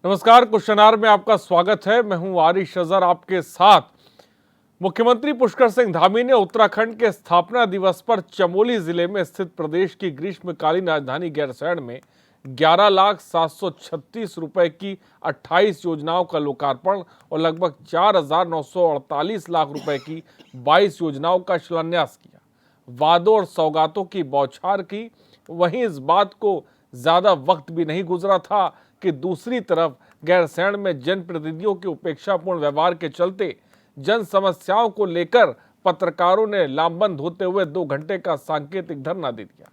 नमस्कार, क्वेश्चन में आपका स्वागत है। मैं हूं आरिश अजहर आपके साथ। मुख्यमंत्री पुष्कर सिंह धामी ने उत्तराखंड के स्थापना दिवस पर चमोली जिले में स्थित प्रदेश की ग्रीष्मकालीन राजधानी गैरसैंण में 11,736 रुपए की 28 योजनाओं का लोकार्पण और लगभग 4,948 लाख रुपए की 22 योजनाओं का शिलान्यास किया। वादों और सौगातों की बौछार की। वहीं इस बात को ज्यादा वक्त भी नहीं गुजरा था कि दूसरी तरफ गैरसैंण में जनप्रतिनिधियों के उपेक्षापूर्ण व्यवहार के चलते जन समस्याओं को लेकर पत्रकारों ने लामबंद होते हुए 2 घंटे का सांकेतिक धरना दे दिया।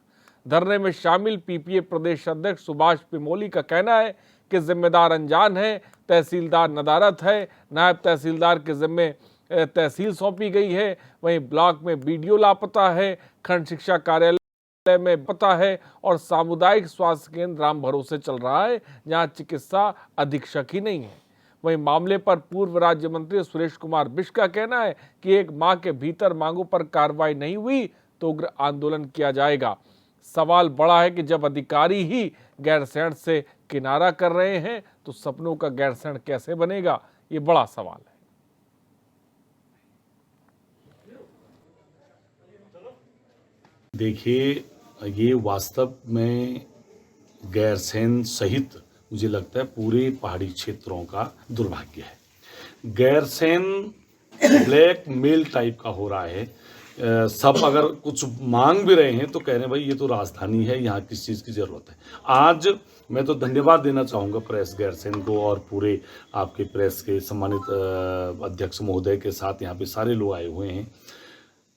धरने में शामिल पीपीए प्रदेश अध्यक्ष सुभाष पिमोली का कहना है कि जिम्मेदार अनजान है, तहसीलदार नदारत है, नायब तहसीलदार के जिम्मे तहसील सौंपी गई है, वहीं ब्लॉक में बीडीओ लापता है, खंड शिक्षा कार्यालय में पता है और सामुदायिक स्वास्थ्य केंद्र राम भरोसे चल रहा है जहां चिकित्सा अधीक्षक ही नहीं है। वहीं मामले पर पूर्व राज्य मंत्री सुरेश कुमार बिष्ट का कहना है कि 1 माह के भीतर मांगों पर कार्रवाई नहीं हुई तो उग्र आंदोलन किया जाएगा। सवाल बड़ा है कि जब अधिकारी ही गैरसैंण से किनारा कर रहे हैं तो सपनों का गैरसैंण कैसे बनेगा, ये बड़ा सवाल है। देखिए, ये वास्तव में गैरसैंण सहित मुझे लगता है पूरे पहाड़ी क्षेत्रों का दुर्भाग्य है। गैरसैंण ब्लैक मेल टाइप का हो रहा है। सब अगर कुछ मांग भी रहे हैं तो कह रहे हैं भाई ये तो राजधानी है, यहाँ किस चीज़ की ज़रूरत है। आज मैं तो धन्यवाद देना चाहूँगा प्रेस गैरसैंण को और पूरे आपके प्रेस के सम्मानित अध्यक्ष महोदय के साथ यहाँ पे सारे लोग आए हुए हैं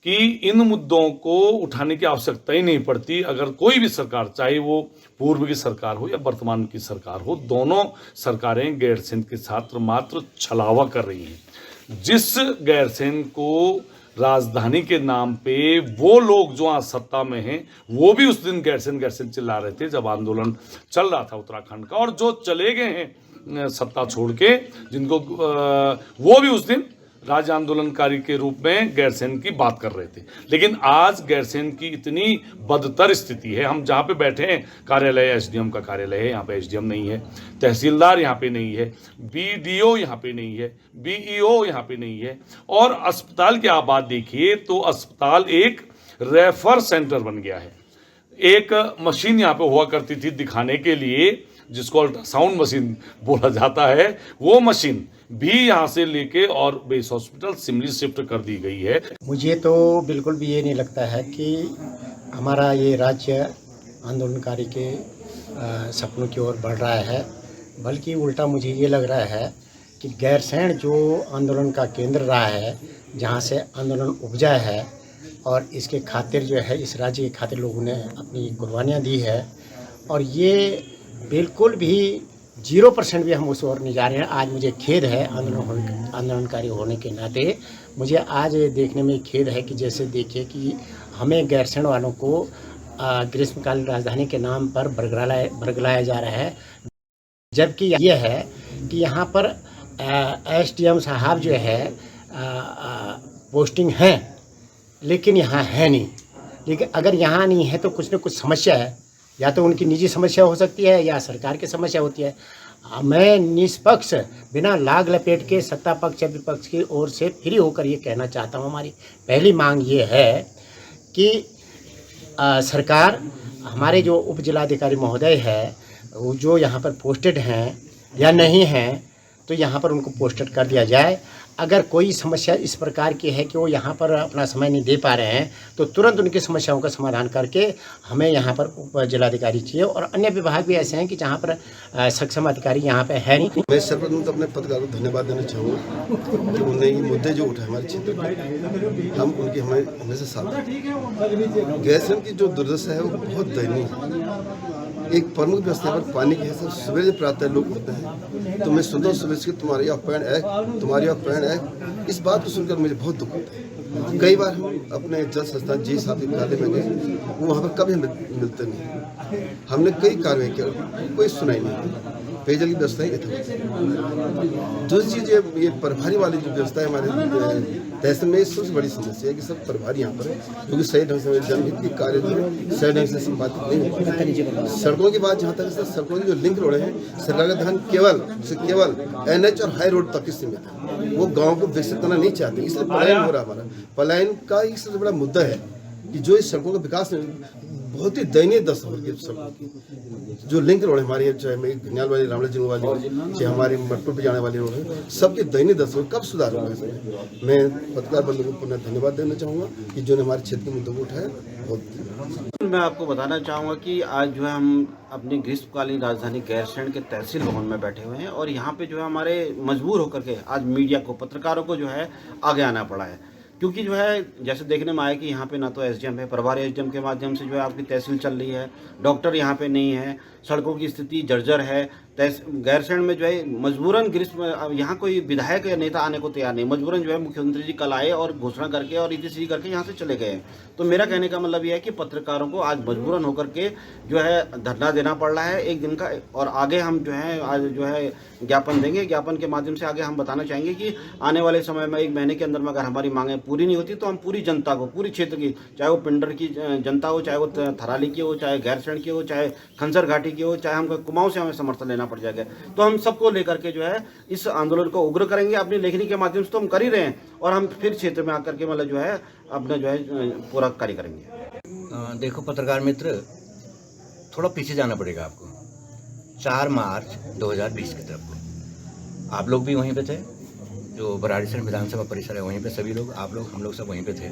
कि इन मुद्दों को उठाने की आवश्यकता ही नहीं पड़ती। अगर कोई भी सरकार, चाहे वो पूर्व की सरकार हो या वर्तमान की सरकार हो, दोनों सरकारें गैरसैंण के साथ मात्र छलावा कर रही हैं। जिस गैरसैंण को राजधानी के नाम पे वो लोग जो आज सत्ता में हैं वो भी उस दिन गैरसैंण गैरसैंण चिल्ला रहे थे जब आंदोलन चल रहा था उत्तराखंड का, और जो चले गए हैं सत्ता छोड़ के, जिनको वो भी उस दिन राज्य आंदोलनकारी के रूप में गैरसैंण की बात कर रहे थे। लेकिन आज गैरसैंण की इतनी बदतर स्थिति है। हम जहाँ पे बैठे हैं कार्यालय एसडीएम का कार्यालय है, यहाँ पे एसडीएम नहीं है, तहसीलदार यहाँ पे नहीं है, बीडीओ यहाँ पे नहीं है, बीईओ यहाँ पे नहीं है, और अस्पताल की आप बात देखिए तो अस्पताल एक रेफर सेंटर बन गया है। एक मशीन यहाँ पे हुआ करती थी दिखाने के लिए, जिसको अल्ट्रासाउंड मशीन बोला जाता है, वो मशीन भी यहाँ से लेके और बेस हॉस्पिटल शिमली शिफ्ट कर दी गई है। मुझे तो बिल्कुल भी ये नहीं लगता है कि हमारा ये राज्य आंदोलनकारी के सपनों की ओर बढ़ रहा है, बल्कि उल्टा मुझे ये लग रहा है कि गैरसैंण जो आंदोलन का केंद्र रहा है, जहाँ से आंदोलन उपजा है और इसके खातिर जो है इस राज्य के खातिर लोगों ने अपनी कुर्बानियाँ दी है, और ये बिल्कुल भी 0% भी हम उस ओर नहीं जा रहे हैं। आज मुझे खेद है आंदोलनकारी होने के नाते, मुझे आज देखने में खेद है कि जैसे देखिए कि हमें गैरसैंण वालों को ग्रीष्मकालीन राजधानी के नाम पर बरगलाया जा रहा है, जबकि यह है कि यहाँ पर एसडीएम साहब जो है पोस्टिंग है लेकिन यहाँ है नहीं। लेकिन अगर यहाँ नहीं है तो कुछ न कुछ समस्या है, या तो उनकी निजी समस्या हो सकती है या सरकार की समस्या होती है। मैं निष्पक्ष बिना लाग लपेट के सत्ता पक्ष विपक्ष की ओर से फ्री होकर ये कहना चाहता हूँ। हमारी पहली मांग ये है कि सरकार, हमारे जो उप जिलाधिकारी महोदय है वो जो यहाँ पर पोस्टेड हैं या नहीं हैं, तो यहाँ पर उनको पोस्टेड कर दिया जाए। अगर कोई समस्या इस प्रकार की है कि वो यहाँ पर अपना समय नहीं दे पा रहे हैं तो तुरंत उनकी समस्याओं का समाधान करके हमें यहाँ पर उप जिलाधिकारी चाहिए। और अन्य विभाग भी ऐसे हैं कि जहाँ पर सक्षम अधिकारी यहाँ पे है नहीं। मैं सर्वप्रथम तो अपने पत्रकारों को धन्यवाद देना चाहूँगा कि उन्हें ये मुद्दे जो उठाए हमारे क्षेत्र में, हम उनकी हमेशा साथ हैं। गैरसैंण की जो दुर्दशा है वो बहुत दयनीय है। एक प्रमुख व्यवस्था पर पानी की है, सब सवेरे प्रातः लोग उठते हैं तो मैं सुनता हूँ सुबह से तुम्हारी अपहरण है, तुम्हारी अपहरण है। इस बात को सुनकर मुझे बहुत दुख होता है। कई बार हम अपने जल संस्थान जी साहब के कार्यालय में गए, वो वहाँ पर कभी मिलते नहीं। हमने कई कार्रवाई किया, कोई सुनाई नहीं। पेयजल की व्यवस्था है यथावत। दूसरी चीज़ ये प्रभारी वाली जो व्यवस्था है हमारे तहसील में, सबसे बड़ी समस्या है कि सब प्रभारी यहाँ पर है जो कि सही ढंग से जनहित के कार्य जो सही ढंग से संपादित नहीं हो पाते। सड़कों की बात जहाँ तक है, सड़कों के जो लिंक रोड हैं, सरकार का ध्यान केवल NH और हाई रोड तक ही सीमित है। वो गाँव को विकसित करना नहीं चाहते, इसलिए पलायन हो रहा है। हमारा पलायन का एक सबसे बड़ा मुद्दा है कि जो इस सड़कों का विकास बहुत ही दयनीय दशा हो रही है। सड़कों जो लिंक रोड है हमारी, चाहे घनियाल वाली, रामला जिंग वाली, चाहे हमारी मटपुर पे जाने वाली रोड है, सबके दयनीय दशा हो। कब सुधार होगा इसमें? मैं पत्रकार बंधुओं को पुनः धन्यवाद देना चाहूँगा कि जो ने हमारे क्षेत्र के मुद्दों को उठाया। बहुत मैं आपको बताना चाहूँगा कि आज जो है हम अपनी ग्रीष्मकालीन राजधानी गैरसैंण के तहसील भवन में बैठे हुए हैं और यहाँ पे जो है हमारे मजबूर होकर के आज मीडिया को, पत्रकारों को जो है आगे आना पड़ा है, क्योंकि जो है जैसे देखने में आया कि यहाँ पे ना तो SDM है, प्रभारी SDM के माध्यम से जो है आपकी तहसील चल रही है, डॉक्टर यहाँ पे नहीं है, सड़कों की स्थिति जर्जर है। गैरसैंण में जो है मजबूरन ग्रीष्म, यहाँ कोई विधायक या नेता आने को तैयार नहीं, मजबूरन जो है मुख्यमंत्री जी कल आए और घोषणा करके और इतिश्री करके यहाँ से चले गए। तो मेरा कहने का मतलब यह है कि पत्रकारों को आज मजबूरन होकर के जो है धरना देना पड़ रहा है एक दिन का, और आगे हम जो है आज जो है ज्ञापन देंगे। ज्ञापन के माध्यम से आगे हम बताना चाहेंगे कि आने वाले समय में 1 महीने के अंदर में अगर हमारी मांगें पूरी नहीं होती तो हम पूरी जनता को, पूरी क्षेत्र की, चाहे वो पिंडर की जनता हो, चाहे वो थराली की हो, चाहे गैरसैंण की हो, चाहे खनसर घाटी की हो, चाहे हमको कुमाऊं से हमें समर्थन लेना पड़ जाएगा, तो हम सबको लेकर के जो है इस आंदोलन को उग्र करेंगे। अपनी लेखनी के माध्यम से तो हम कर ही रहे हैं और हम फिर क्षेत्र में आकर के मतलब जो है अपना जो है पूरा कार्य करेंगे। देखो पत्रकार मित्र, थोड़ा पीछे जाना पड़ेगा आपको। 4 मार्च 2020 की तरफ को आप लोग भी वहीं पे थे, जो बराड़ीसैंण विधानसभा परिसर है वहीं पे सभी लोग, आप लोग, हम लोग सब वहीं पे थे।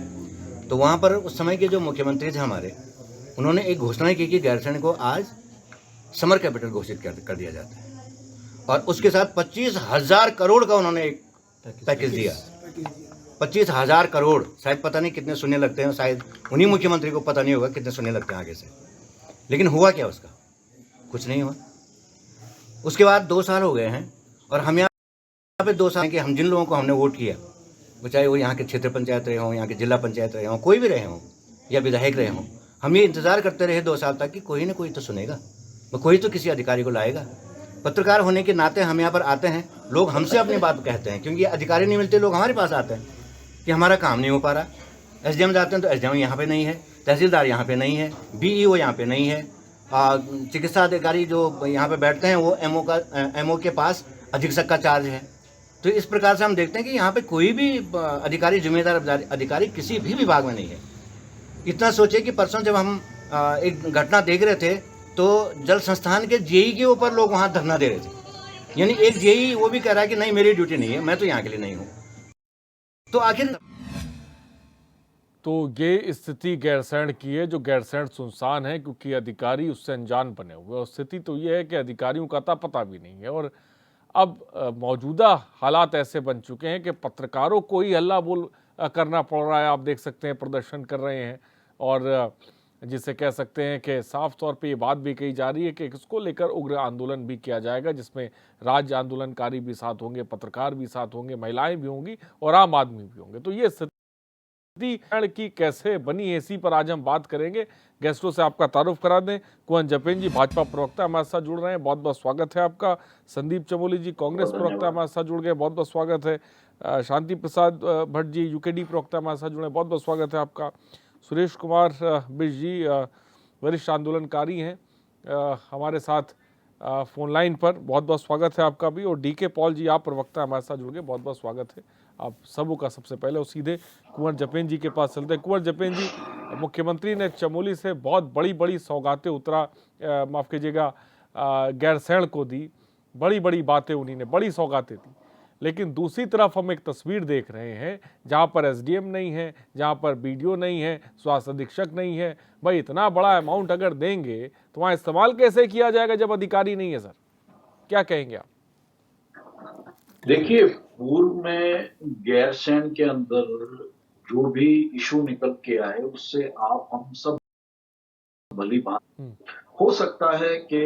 तो वहाँ पर उस समय के जो मुख्यमंत्री थे हमारे, उन्होंने एक घोषणा की कि गैरसैंण को आज समर कैपिटल घोषित कर दिया जाता है और उसके साथ 25,000 करोड़ का उन्होंने एक पैकेज दिया। 25,000 करोड़, शायद पता नहीं कितने सुनने लगते हैं, शायद उन्हीं मुख्यमंत्री को पता नहीं होगा कितने सुनने लगते हैं आगे से। लेकिन हुआ क्या उसका? कुछ नहीं हुआ। उसके बाद 2 साल हो गए हैं और हम यहाँ पे 2 साल के हम जिन लोगों को हमने वोट किया, वो चाहे वो यहाँ के क्षेत्र पंचायत रहे हों, यहाँ के जिला पंचायत रहे हों, कोई भी रहे हों या विधायक रहे हों, हम ये इंतज़ार करते रहे 2 साल तक कि कोई ना कोई तो सुनेगा, कोई तो किसी अधिकारी को लाएगा। पत्रकार होने के नाते हम यहाँ पर आते हैं, लोग हमसे अपनी बात कहते हैं, क्योंकि अधिकारी नहीं मिलते, लोग हमारे पास आते हैं कि हमारा काम नहीं हो पा रहा। SDM जाते हैं तो SDM यहाँ पे नहीं है, तहसीलदार यहाँ पे नहीं है, BEO यहाँ पे नहीं है, चिकित्सा अधिकारी जो यहाँ पे बैठते हैं वो MO के पास अधीक्षक का चार्ज है। तो इस प्रकार से हम देखते हैं कि यहाँ पे कोई भी अधिकारी, जिम्मेदार अधिकारी किसी भी विभाग में नहीं है। इतना सोचिए कि परसों जब हम एक घटना देख रहे थे तो जल संस्थान के JE के ऊपर लोग वहाँ धरना दे रहे थे, यानी एक JE वो भी कह रहा है कि नहीं मेरी ड्यूटी नहीं है, मैं तो यहाँ के लिए नहीं हूँ। तो आखिर तो ये स्थिति गैरसैंण की है, जो गैरसैंण सुनसान है क्योंकि अधिकारी उससे अनजान बने हुए। और स्थिति तो ये है कि अधिकारियों का अता पता भी नहीं है और अब मौजूदा हालात ऐसे बन चुके हैं कि पत्रकारों को ही हल्ला बोल करना पड़ रहा है। आप देख सकते हैं प्रदर्शन कर रहे हैं और जिसे कह सकते हैं कि साफ तौर पे ये बात भी कही जा रही है कि इसको लेकर उग्र आंदोलन भी किया जाएगा, जिसमें राज्य आंदोलनकारी भी साथ होंगे, पत्रकार भी साथ होंगे, महिलाएं भी होंगी और आम आदमी भी होंगे। तो ये स्थिति की कैसे बनी है, इसी पर आज हम बात करेंगे। गेस्टों से आपका तारुफ करा दें। कुंवर जपेन जी भाजपा प्रवक्ता हमारे साथ जुड़ रहे हैं, बहुत बहुत स्वागत है आपका। संदीप चमोली जी कांग्रेस प्रवक्ता हमारे साथ जुड़ गए, बहुत बहुत स्वागत है। शांति प्रसाद भट्ट जी UKD प्रवक्ता हमारे साथ जुड़े, बहुत बहुत स्वागत है आपका। सुरेश कुमार बिश जी वरिष्ठ आंदोलनकारी हैं हमारे साथ फोन लाइन पर, बहुत बहुत स्वागत है आपका भी। और DK पॉल जी आप प्रवक्ता हमारे साथ जुड़ गए, बहुत बहुत स्वागत है आप सबों का। सबसे पहले वो सीधे कुंवर जपेन जी के पास चलते हैं। कुंवर जपेन जी, मुख्यमंत्री ने चमोली से बहुत बड़ी बड़ी सौगातें माफ़ कीजिएगा गैरसैंण को दी, बड़ी बड़ी बातें उन्हीं ने, बड़ी सौगातें दी। लेकिन दूसरी तरफ हम एक तस्वीर देख रहे हैं जहां पर SDM नहीं है, जहां पर BDO नहीं है, स्वास्थ्य अधीक्षक नहीं है। भाई इतना बड़ा अमाउंट अगर देंगे तो वहाँ इस्तेमाल कैसे किया जाएगा जब अधिकारी नहीं है? सर क्या कहेंगे आप? देखिए, पूर्व में गैरसैंण के अंदर जो भी इशू निकल के आए उससे आप हम सब भली बात हो सकता है कि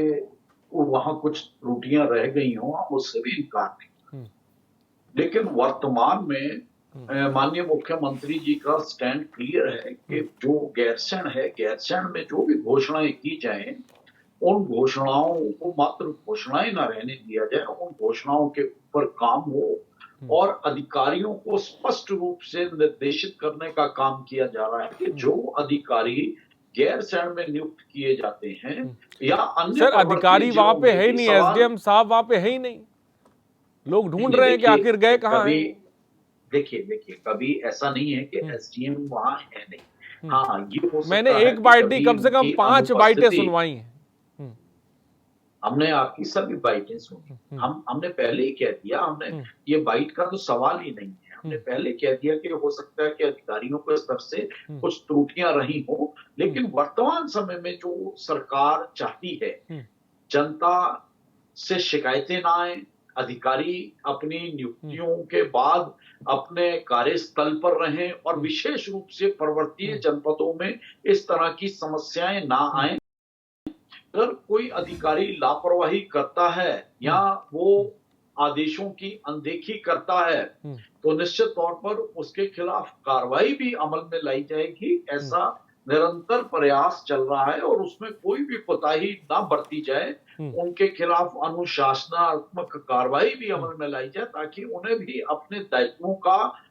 वहां कुछ त्रुटियां रह गई हों, हम उससे भी इनकार नहीं। लेकिन वर्तमान में माननीय मुख्यमंत्री जी का स्टैंड क्लियर है कि जो गैरसैंण है, गैरसैंण में जो भी घोषणाएं की जाए उन घोषणाओं को मात्र घोषणाएं ना रहने दिया जाए, उन घोषणाओं के ऊपर काम हो और अधिकारियों को स्पष्ट रूप से निर्देशित करने का काम किया जा रहा है कि जो अधिकारी गैरसैंण में नियुक्त किए जाते हैं या अन्य सर प्रवर्तनीय अधिकारी वहां जिलों पे में है ही भी नहीं, सवाल एसडीएम साहब वहां पे है ही नहीं, लोग ढूंढ रहे हैं कि देखिए, आखिर गए कहाँ कभी हैं। देखिए कभी ऐसा नहीं है कि एसडीएम वहां है नहीं। हाँ, ये हो मैंने सकता है एक कि बाइट दी, कभी कम से कम उनकी 5 बाइटें अनुपस्थिति, सुनवाई हैं। हमने आपकी सभी बाइटें सुनी, हमने पहले ही कह दिया, हमने ये बाइट का तो सवाल ही नहीं है, हमने पहले कह दिया कि हो सकता है कि अधिकारियों के स्तर से कुछ त्रुटियां रही हो, लेकिन वर्तमान समय में जो सरकार चाहती है, जनता से शिकायतें ना आए, अधिकारी अपनी नियुक्तियों के बाद अपने कार्यस्थल पर रहें और विशेष रूप से पर्वतीय जनपदों में इस तरह की समस्याएं ना आए। अगर कोई अधिकारी लापरवाही करता है या वो आदेशों की अनदेखी करता है तो निश्चित तौर पर उसके खिलाफ कार्रवाई भी अमल में लाई जाएगी। ऐसा निरंतर प्रयास चल रहा है और उसमें कोई भी कोताही ना बरती जाए, उनके खिलाफ अनुशासनात्मक कार्रवाई भी अमल में लाई जाए ताकि उन्हें भी अपने दायित्वों का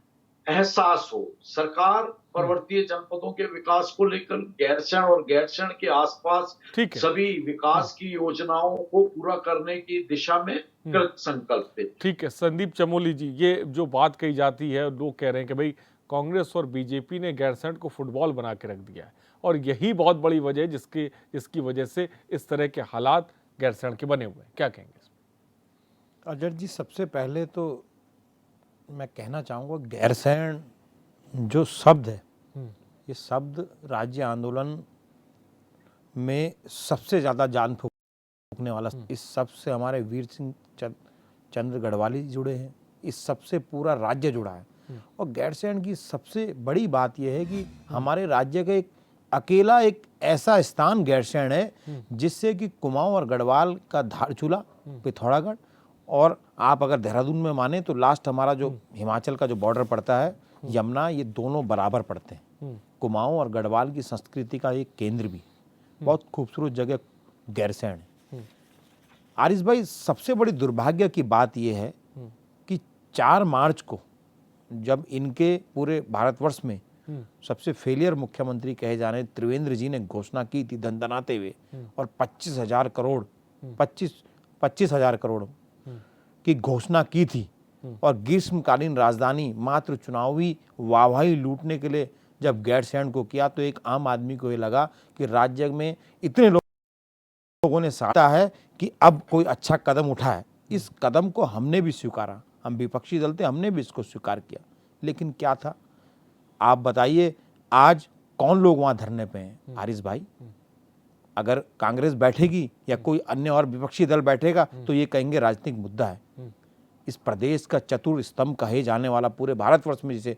एहसास हो। सरकार पर्वतीय जनपदों के विकास को लेकर गैरसैंण और गैरसैंण के आसपास ठीक है। सभी विकास की योजनाओं को पूरा करने की दिशा में कृत संकल्प है। ठीक है संदीप चमोली जी, ये जो बात कही जाती है, लोग कह रहे हैं कि भाई कांग्रेस और बीजेपी ने गैरसैंण को फुटबॉल बना के रख दिया है और यही बहुत बड़ी वजह है जिसकी वजह से इस तरह के हालात गैरसैंण के बने हुए हैं, क्या कहेंगे? अजर जी, सबसे पहले तो मैं कहना चाहूँगा गैरसैंण जो शब्द है, ये शब्द राज्य आंदोलन में सबसे ज़्यादा जान फूकने वाला, इस शब्द से हमारे वीर सिंह चंद्र गढ़वाली जुड़े हैं, इस शब्द से पूरा राज्य जुड़ा है। और गैरसैंण की सबसे बड़ी बात यह है कि हमारे राज्य का एक अकेला एक ऐसा स्थान गैरसैंण है जिससे कि कुमाऊं और गढ़वाल का धारचूला, पिथौरागढ़, और आप अगर देहरादून में माने तो लास्ट हमारा जो हिमाचल का जो बॉर्डर पड़ता है यमुना, ये दोनों बराबर पड़ते हैं। कुमाऊं और गढ़वाल की संस्कृति का एक केंद्र भी, बहुत खूबसूरत जगह गैरसैंण है। आरिस भाई, सबसे बड़ी दुर्भाग्य की बात यह है कि 4 मार्च को जब इनके पूरे भारतवर्ष में सबसे फेलियर मुख्यमंत्री कहे जाने त्रिवेंद्र जी ने घोषणा की थी दंदनाते हुए और 25,000 करोड़ की घोषणा की थी, और ग्रीष्मकालीन राजधानी मात्र चुनावी वाहवाही लूटने के लिए जब गैरसैंण को किया तो एक आम आदमी को ये लगा कि राज्य में इतने लोगों ने साथा है कि अब कोई अच्छा कदम उठाए। इस कदम को हमने भी स्वीकारा, हम विपक्षी दल थे, हमने भी इसको स्वीकार किया, लेकिन क्या था आप बताइए, आज कौन लोग वहां धरने पे हैं? आरिस भाई, अगर कांग्रेस बैठेगी या कोई अन्य और विपक्षी दल बैठेगा तो ये कहेंगे राजनीतिक मुद्दा है। इस प्रदेश का चतुर स्तंभ कहे जाने वाला, पूरे भारतवर्ष में जिसे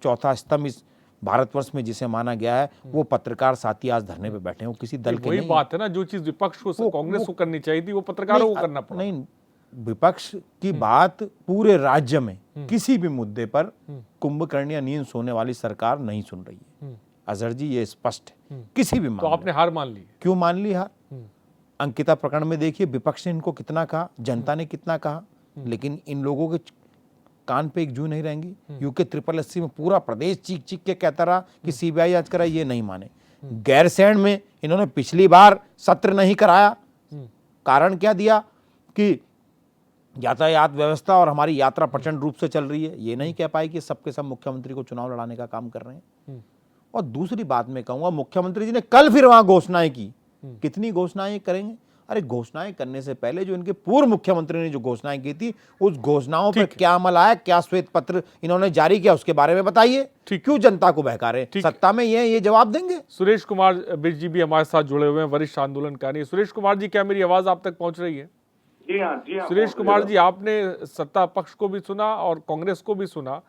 चौथा स्तंभ इस भारतवर्ष में जिसे माना गया है, वो पत्रकार साथी आज धरने पे बैठे हैं। वो किसी दल के वही नहीं, बात है ना, जो चीज विपक्ष को कांग्रेस को करनी चाहिए थी वो पत्रकारों को करना पड़ा। नहीं, विपक्ष की बात पूरे राज्य में किसी भी मुद्दे पर कुंभकर्ण या नींद सोने वाली सरकार नहीं सुन रही है। अजहर जी, ये स्पष्ट है, किसी भी तो आपने हार मान ली? क्यों मान ली हार? अंकिता प्रकरण में देखिए, विपक्ष ने इनको कितना कहा, जनता ने कितना कहा, लेकिन इन लोगों के कान पे एक जू नहीं रहेंगी। यूके 888 में पूरा प्रदेश चीख चीख के कहता रहा कि सीबीआई आज कराए, ये नहीं माने। गैरसैंण में इन्होंने पिछली बार सत्र नहीं कराया, कारण क्या दिया कि यातायात व्यवस्था और हमारी यात्रा प्रचंड रूप से चल रही है, ये नहीं कह पाए कि सबके सब मुख्यमंत्री को चुनाव लड़ाने का काम कर रहे हैं। और दूसरी बात मैं कहूंगा, मुख्यमंत्री जी ने कल फिर वहां घोषणाएं की, कितनी घोषणाएं करेंगे? अरे घोषणाएं करने से पहले जो इनके पूर्व मुख्यमंत्री ने जो घोषणाएं की थी, उस घोषणाओं पर क्या अमल आया, क्या श्वेत पत्र इन्होंने जारी किया, उसके बारे में बताइए। क्यों जनता को बहका रहे? सत्ता में ये जवाब देंगे। सुरेश कुमार बिष्ट जी भी हमारे साथ जुड़े हुए हैं, वरिष्ठ आंदोलनकारी। सुरेश कुमार जी, क्या मेरी आवाज आप तक पहुंच रही है? जी हाँ, जी हाँ। सुरेश कुमार जी, आपने सत्ता पक्ष को भी सुना और कांग्रेस को भी सुना।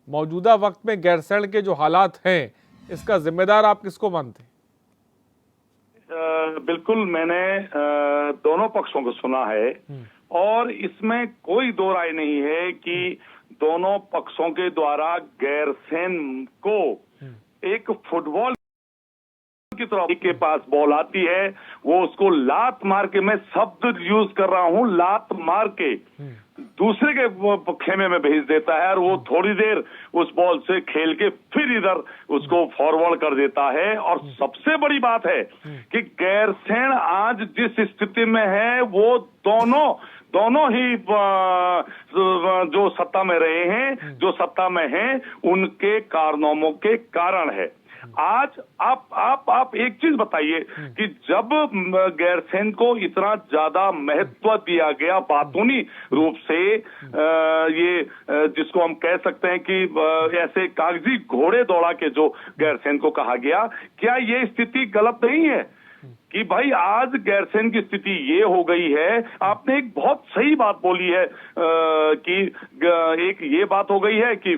मौजूदा वक्त में गैरसैंण के जो हालात हैं, इसका जिम्मेदार आप किसको मानते हैं? बिल्कुल, मैंने दोनों पक्षों को सुना है और इसमें कोई दो राय नहीं है कि दोनों पक्षों के द्वारा गैरसैंण को एक फुटबॉल की तरफ के पास बॉल आती है, वो उसको लात मार के, मैं शब्द यूज कर रहा हूं, लात मार के दूसरे के खेमे में भेज देता है और वो थोड़ी देर उस बॉल से खेल के फिर इधर उसको फॉरवर्ड कर देता है। और सबसे बड़ी बात है कि गैरसैंण आज जिस स्थिति में है वो दोनों ही जो सत्ता में रहे हैं, जो सत्ता में हैं, उनके कारनामों के कारण है। आज आप एक चीज बताइए कि जब गैरसैंण को इतना ज्यादा महत्व दिया गया बातूनी रूप से, ये जिसको हम कह सकते हैं कि ऐसे कागजी घोड़े दौड़ा के जो गैरसैंण को कहा गया, क्या ये स्थिति गलत नहीं है कि भाई आज गैरसैंण की स्थिति ये हो गई है? आपने एक बहुत सही बात बोली है कि एक ये बात हो गई है कि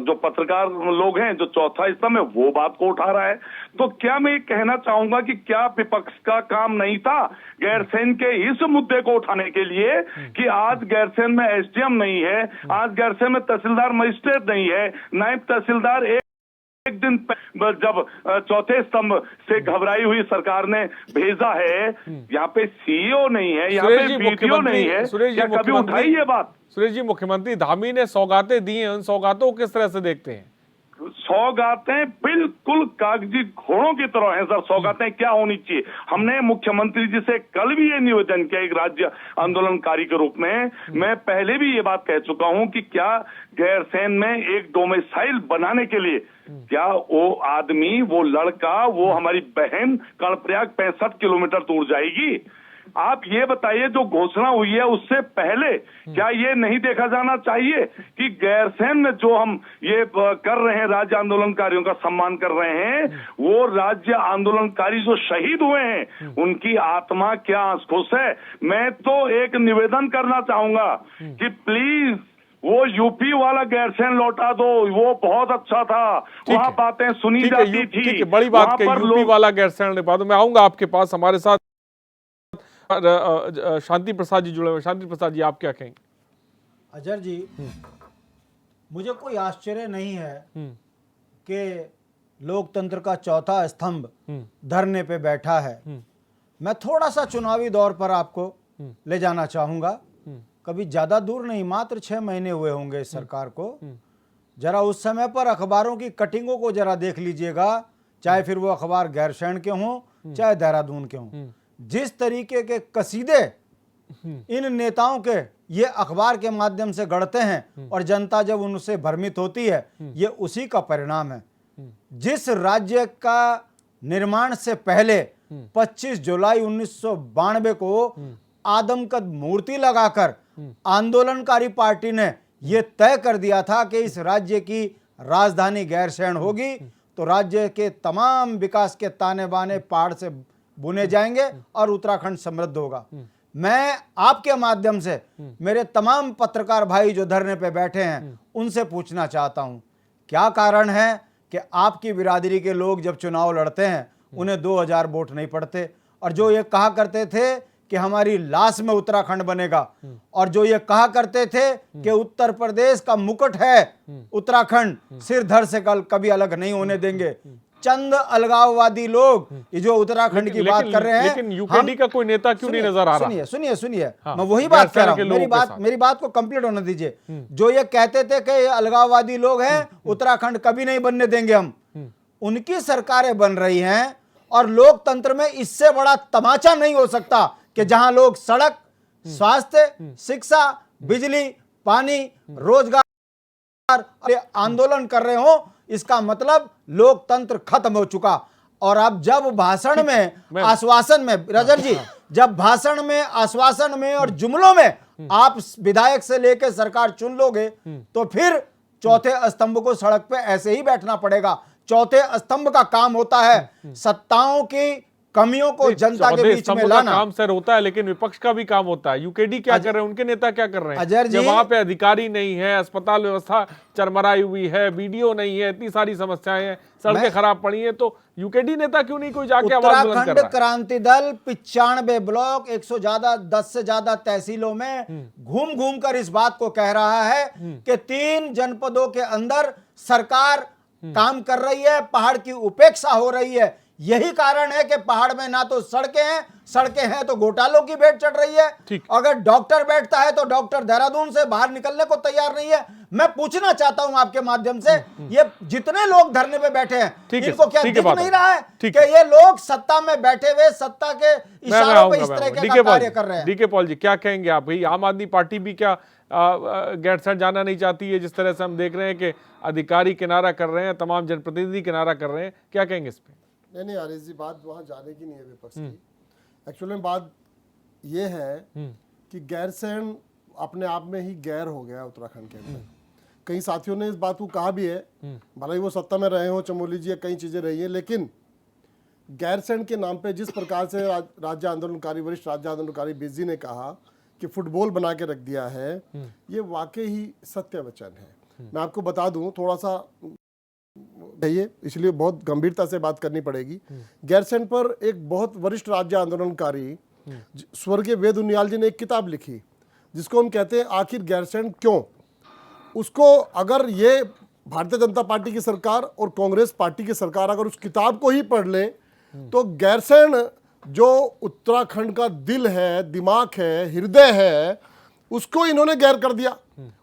जो पत्रकार लोग हैं, जो चौथा स्तंभ है, वो बात को उठा रहा है। तो क्या मैं ये कहना चाहूंगा कि क्या विपक्ष का काम नहीं था गैरसैंण के इस मुद्दे को उठाने के लिए कि आज गैरसैंण में एसडीएम नहीं है, आज गैरसैंण में तहसीलदार मजिस्ट्रेट नहीं है, नायब तहसीलदार एक दिन जब चौथे स्तंभ से घबराई हुई सरकार ने भेजा है, यहाँ पे सीईओ नहीं है, यहाँ पे बीडीओ नहीं है, क्या कभी उठाई ये बात? सुरेश जी, मुख्यमंत्री धामी ने सौगातें दी हैं, उन सौगातों को किस तरह से देखते हैं? सौगातें बिल्कुल कागजी घोड़ों की तरह हैं सर। सौगातें क्या होनी चाहिए? हमने मुख्यमंत्री जी से कल भी ये निवेदन किया एक राज्य आंदोलनकारी के रूप में। मैं पहले भी ये बात कह चुका हूं कि क्या गैरसैंण में एक डोमिसाइल बनाने के लिए क्या वो आदमी, वो लड़का, वो हमारी बहन कर्णप्रयाग 65 किलोमीटर दूर जाएगी? आप ये बताइए, जो घोषणा हुई है उससे पहले क्या ये नहीं देखा जाना चाहिए कि गैरसैंण में जो हम ये कर रहे हैं, राज्य आंदोलनकारियों का सम्मान कर रहे हैं, वो राज्य आंदोलनकारी जो शहीद हुए हैं उनकी आत्मा क्या खुश है? मैं तो एक निवेदन करना चाहूंगा कि प्लीज वो यूपी वाला गैरसैंण लौटा दो, वो बहुत अच्छा था, वहां बातें सुनी जाती थी। बड़ी बात कही, यूपी वाला गैरसैंण लौटा दो। मैं आऊंगा आपके पास, हमारे साथ शांति प्रसाद जी जुड़े हुए। शांति प्रसाद जी, आप क्या कहेंगे? अजर जी, मुझे कोई आश्चर्य नहीं है कि लोकतंत्र का चौथा स्तंभ धरने पे बैठा है। मैं थोड़ा सा चुनावी दौर पर आपको ले जाना चाहूंगा। कभी ज्यादा दूर नहीं, मात्र 6 महीने हुए होंगे इस सरकार को। जरा उस समय पर अखबारों की कटिंगों को जरा देख लीजिएगा, चाहे फिर वो अखबार गैरसैंण के हों चाहे देहरादून के हों। जिस तरीके के कसीदे इन नेताओं के ये अखबार के माध्यम से गढ़ते हैं और जनता जब उनसे भ्रमित होती है, ये उसी का परिणाम है। जिस राज्य का निर्माण से पहले 25 जुलाई 1992 को आदमकद मूर्ति लगाकर आंदोलनकारी पार्टी ने यह तय कर दिया था कि इस राज्य की राजधानी गैरसैंण होगी, तो राज्य के तमाम विकास के ताने बाने पहाड़ से बुने जाएंगे और उत्तराखंड समृद्ध होगा। मैं आपके माध्यम से मेरे तमाम पत्रकार भाई जो धरने पे बैठे हैं उनसे पूछना चाहता हूं, क्या कारण है कि आपकी बिरादरी के लोग जब चुनाव लड़ते हैं उन्हें 2000 वोट नहीं पड़ते, और जो ये कहा करते थे कि हमारी लाश में उत्तराखंड बनेगा, और जो ये कहा करते थे कि उत्तर प्रदेश का मुकुट है उत्तराखंड, सिर धड़ से कभी अलग नहीं होने देंगे। चंद अलगाववादी लोग ये जो उत्तराखंड की बात कर रहे हैं, लेकिन यूकेडी का कोई नेता क्यों नहीं नजर आ रहा? सुनिए मैं वही बात कर रहा हूं। मेरी बात को कंप्लीट होने दीजिए। जो ये कहते थे कि ये अलगाववादी लोग हैं, उत्तराखंड कभी नहीं बनने देंगे हम, उनकी सरकारें बन रही हैं। और लोकतंत्र में इससे बड़ा तमाचा नहीं हो सकता कि जहां लोग सड़क, स्वास्थ्य, शिक्षा, बिजली, पानी, रोजगार आंदोलन कर रहे हो। इसका मतलब लोकतंत्र खत्म हो चुका। और अब जब भाषण में आश्वासन में, रजत जी, जब भाषण में, आश्वासन में और जुमलों में आप विधायक से लेकर सरकार चुन लोगे, तो फिर चौथे स्तंभ को सड़क पे ऐसे ही बैठना पड़ेगा। चौथे स्तंभ का काम होता है सत्ताओं की कमियों को जनता के बीच में लाना। काम सर होता है, लेकिन विपक्ष का भी काम होता है। यूकेडी क्या कर रहे हैं, उनके नेता क्या कर रहे हैं? अजर जी, जब वहां पे अधिकारी नहीं है, अस्पताल व्यवस्था चरमराई हुई है, बीडीओ नहीं है, इतनी सारी समस्याएं हैं, सड़कें खराब पड़ी हैं, तो यूकेडी नेता क्यों नहीं कोई जाके आवाज बुलंद कर रहा है? उत्तराखंड क्रांति दल 95 ब्लॉक 10 से ज्यादा तहसीलों में घूम घूम कर इस बात को कह रहा है कि 3 जनपदों के अंदर सरकार काम कर रही है, पहाड़ की उपेक्षा हो रही है। यही कारण है कि पहाड़ में ना तो सड़कें हैं तो घोटालों की भेंट चढ़ रही है। अगर डॉक्टर बैठता है तो डॉक्टर देहरादून से बाहर निकलने को तैयार नहीं है। मैं पूछना चाहता हूं आपके माध्यम से, ये जितने लोग धरने पे बैठे हैं इनको क्या दिख नहीं रहा है कि ये लोग सत्ता में बैठे हुए सत्ता के इशारों पे इस तरह के कार्य कर रहे हैं? डीके पॉल जी, क्या कहेंगे आप? भाई आम आदमी पार्टी भी क्या गैरसैंण जाना नहीं चाहती है? जिस तरह से हम देख रहे हैं कि अधिकारी किनारा कर रहे हैं, तमाम जनप्रतिनिधि किनारा कर रहे हैं, क्या कहेंगे इस पे? नहीं आरिफ जी, बात वहाँ जाने की नहीं है विपक्ष की। एक्चुअली में बात ये है कि गैरसैण अपने आप में ही गैर हो गया उत्तराखंड के अंदर। कई साथियों ने इस बात को कहा भी है, भले ही वो सत्ता में रहे हो, चमोली जी, कई चीज़ें रही हैं, लेकिन गैरसैण के नाम पे जिस प्रकार से राज्य आंदोलनकारी, वरिष्ठ राज्य आंदोलनकारी बीस जी ने कहा कि फुटबॉल बना के रख दिया है, ये वाकई ही सत्य वचन है। मैं आपको बता दूं, थोड़ा सा चाहिए, इसलिए बहुत गंभीरता से बात करनी पड़ेगी। गैरसैण पर एक बहुत वरिष्ठ राज्य आंदोलनकारी स्वर्गीय वेद उनियाल जी ने एक किताब लिखी जिसको हम कहते हैं आखिर गैरसैण क्यों। उसको अगर ये भारतीय जनता पार्टी की सरकार और कांग्रेस पार्टी की सरकार अगर उस किताब को ही पढ़ ले तो गैरसैण जो उत्तराखंड का दिल है, दिमाग है, हृदय है, उसको इन्होंने गैर कर दिया।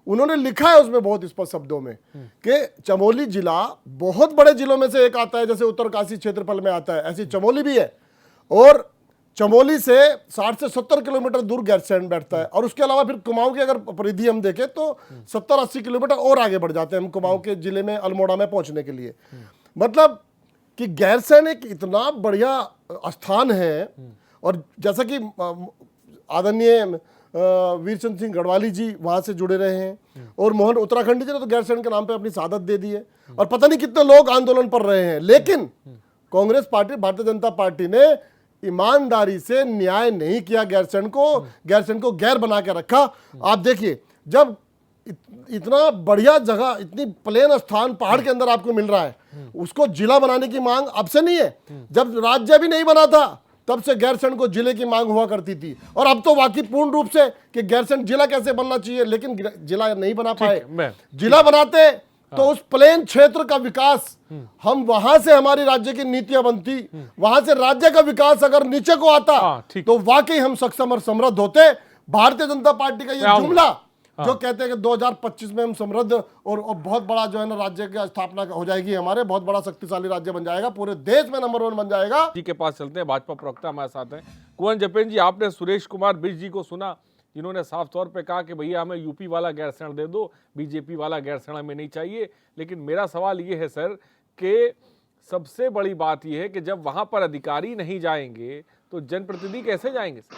उन्होंने लिखा है उसमें बहुत स्पष्ट शब्दों में कि चमोली जिला बहुत बड़े जिलों में से एक आता है, जैसे उत्तरकाशी क्षेत्रफल में आता है, ऐसी चमोली भी है, और चमोली से 60 से 70 किलोमीटर दूर गैरसैण बैठता है। और उसके अलावा फिर कुमाऊं की अगर परिधि हम देखें तो 70-80 किलोमीटर और आगे बढ़ जाते हैं हम कुमाऊं के जिले में, अल्मोड़ा में पहुंचने के लिए। मतलब कि गैरसैण एक इतना बढ़िया स्थान है। और जैसा कि आदरणीय वीरचंद सिंह गढ़वाली जी वहाँ से जुड़े रहे हैं, और मोहन उत्तराखंडी जी ने तो गैरसैण के नाम पे अपनी शहादत दे दी है, और पता नहीं कितने लोग आंदोलन पर रहे हैं। लेकिन कांग्रेस पार्टी, भारतीय जनता पार्टी ने ईमानदारी से न्याय नहीं किया, गैरसैण को गैर बना के रखा। आप देखिए, जब इतना बढ़िया जगह, इतनी प्लेन स्थान पहाड़ के अंदर आपको मिल रहा है, उसको जिला बनाने की मांग अब से नहीं है, जब राज्य भी नहीं बना था तब से गैरसैण को जिले की मांग हुआ करती थी। और अब तो वाकई पूर्ण रूप से कि गैरसैण जिला कैसे बनना चाहिए, लेकिन जिला नहीं बना पाए। जिला बनाते तो उस प्लेन क्षेत्र का विकास, हम वहां से हमारी राज्य की नीतियां बनती, वहां से राज्य का विकास अगर नीचे को आता तो वाकई हम सक्षम और समृद्ध होते। भारतीय जनता पार्टी का ये जुमला जो कहते हैं कि 2025 में हम समृद्ध और बहुत बड़ा जो है ना राज्य की स्थापना हो जाएगी, हमारे बहुत बड़ा शक्तिशाली राज्य बन जाएगा, पूरे देश में नंबर 1 बन जाएगा। जी के पास चलते हैं, भाजपा प्रवक्ता हमारे साथ हैं कुंवर जपेन जी। आपने सुरेश कुमार बिष्ट जी को सुना, जिन्होंने साफ तौर पे कहा कि भैया हमें यूपी वाला गैरसैण दे दो, बीजेपी वाला गैरसैण हमें नहीं चाहिए। लेकिन मेरा सवाल ये है सर कि सबसे बड़ी बात यह है कि जब वहां पर अधिकारी नहीं जाएंगे तो जनप्रतिनिधि कैसे जाएंगे सर?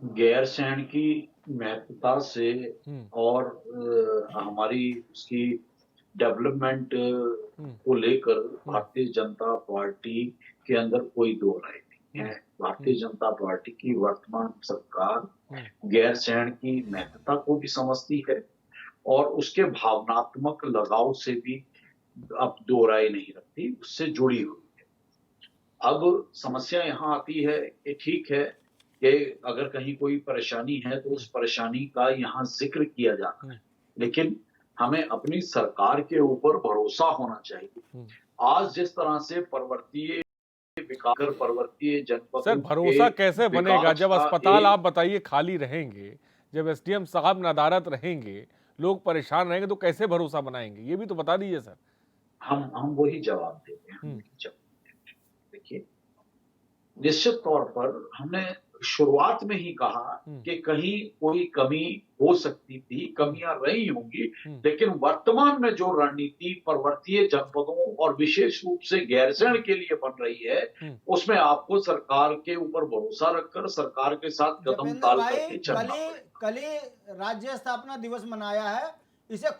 गैरसैण की महत्वता से और हमारी उसकी डेवलपमेंट को लेकर भारतीय जनता पार्टी के अंदर कोई दो राय नहीं है। भारतीय जनता पार्टी की वर्तमान सरकार गैरसैण की महत्वता को भी समझती है और उसके भावनात्मक लगाव से भी अब दो राय नहीं रखती, उससे जुड़ी हुई है। अब समस्या यहाँ आती है कि ठीक है कि अगर कहीं कोई परेशानी है तो उस परेशानी का यहाँ जिक्र किया जाता है, लेकिन हमें अपनी सरकार के ऊपर भरोसा होना चाहिए। आज जिस तरह से पर्वतीय जनपद, सर भरोसा कैसे बनेगा जब अस्पताल आप बताइए खाली रहेंगे, जब एसडीएम साहब नदारत रहेंगे, लोग परेशान रहेंगे, तो कैसे भरोसा बनाएंगे? ये भी तो बता दीजिए सर। हम वही जवाब देते हैं। देखिए, निश्चित तौर पर हमने शुरुआत में ही कहा कि कहीं कोई कमी हो सकती थी, कमियां रही होंगी, लेकिन वर्तमान में जो रणनीति पर्वतीय जनपदों और विशेष रूप से गैरसैण के लिए बन रही है, उसमें आपको सरकार के ऊपर भरोसा रखकर सरकार के साथ कदम ताल करके चलना। कल ही राज्य स्थापना दिवस मनाया है, इसे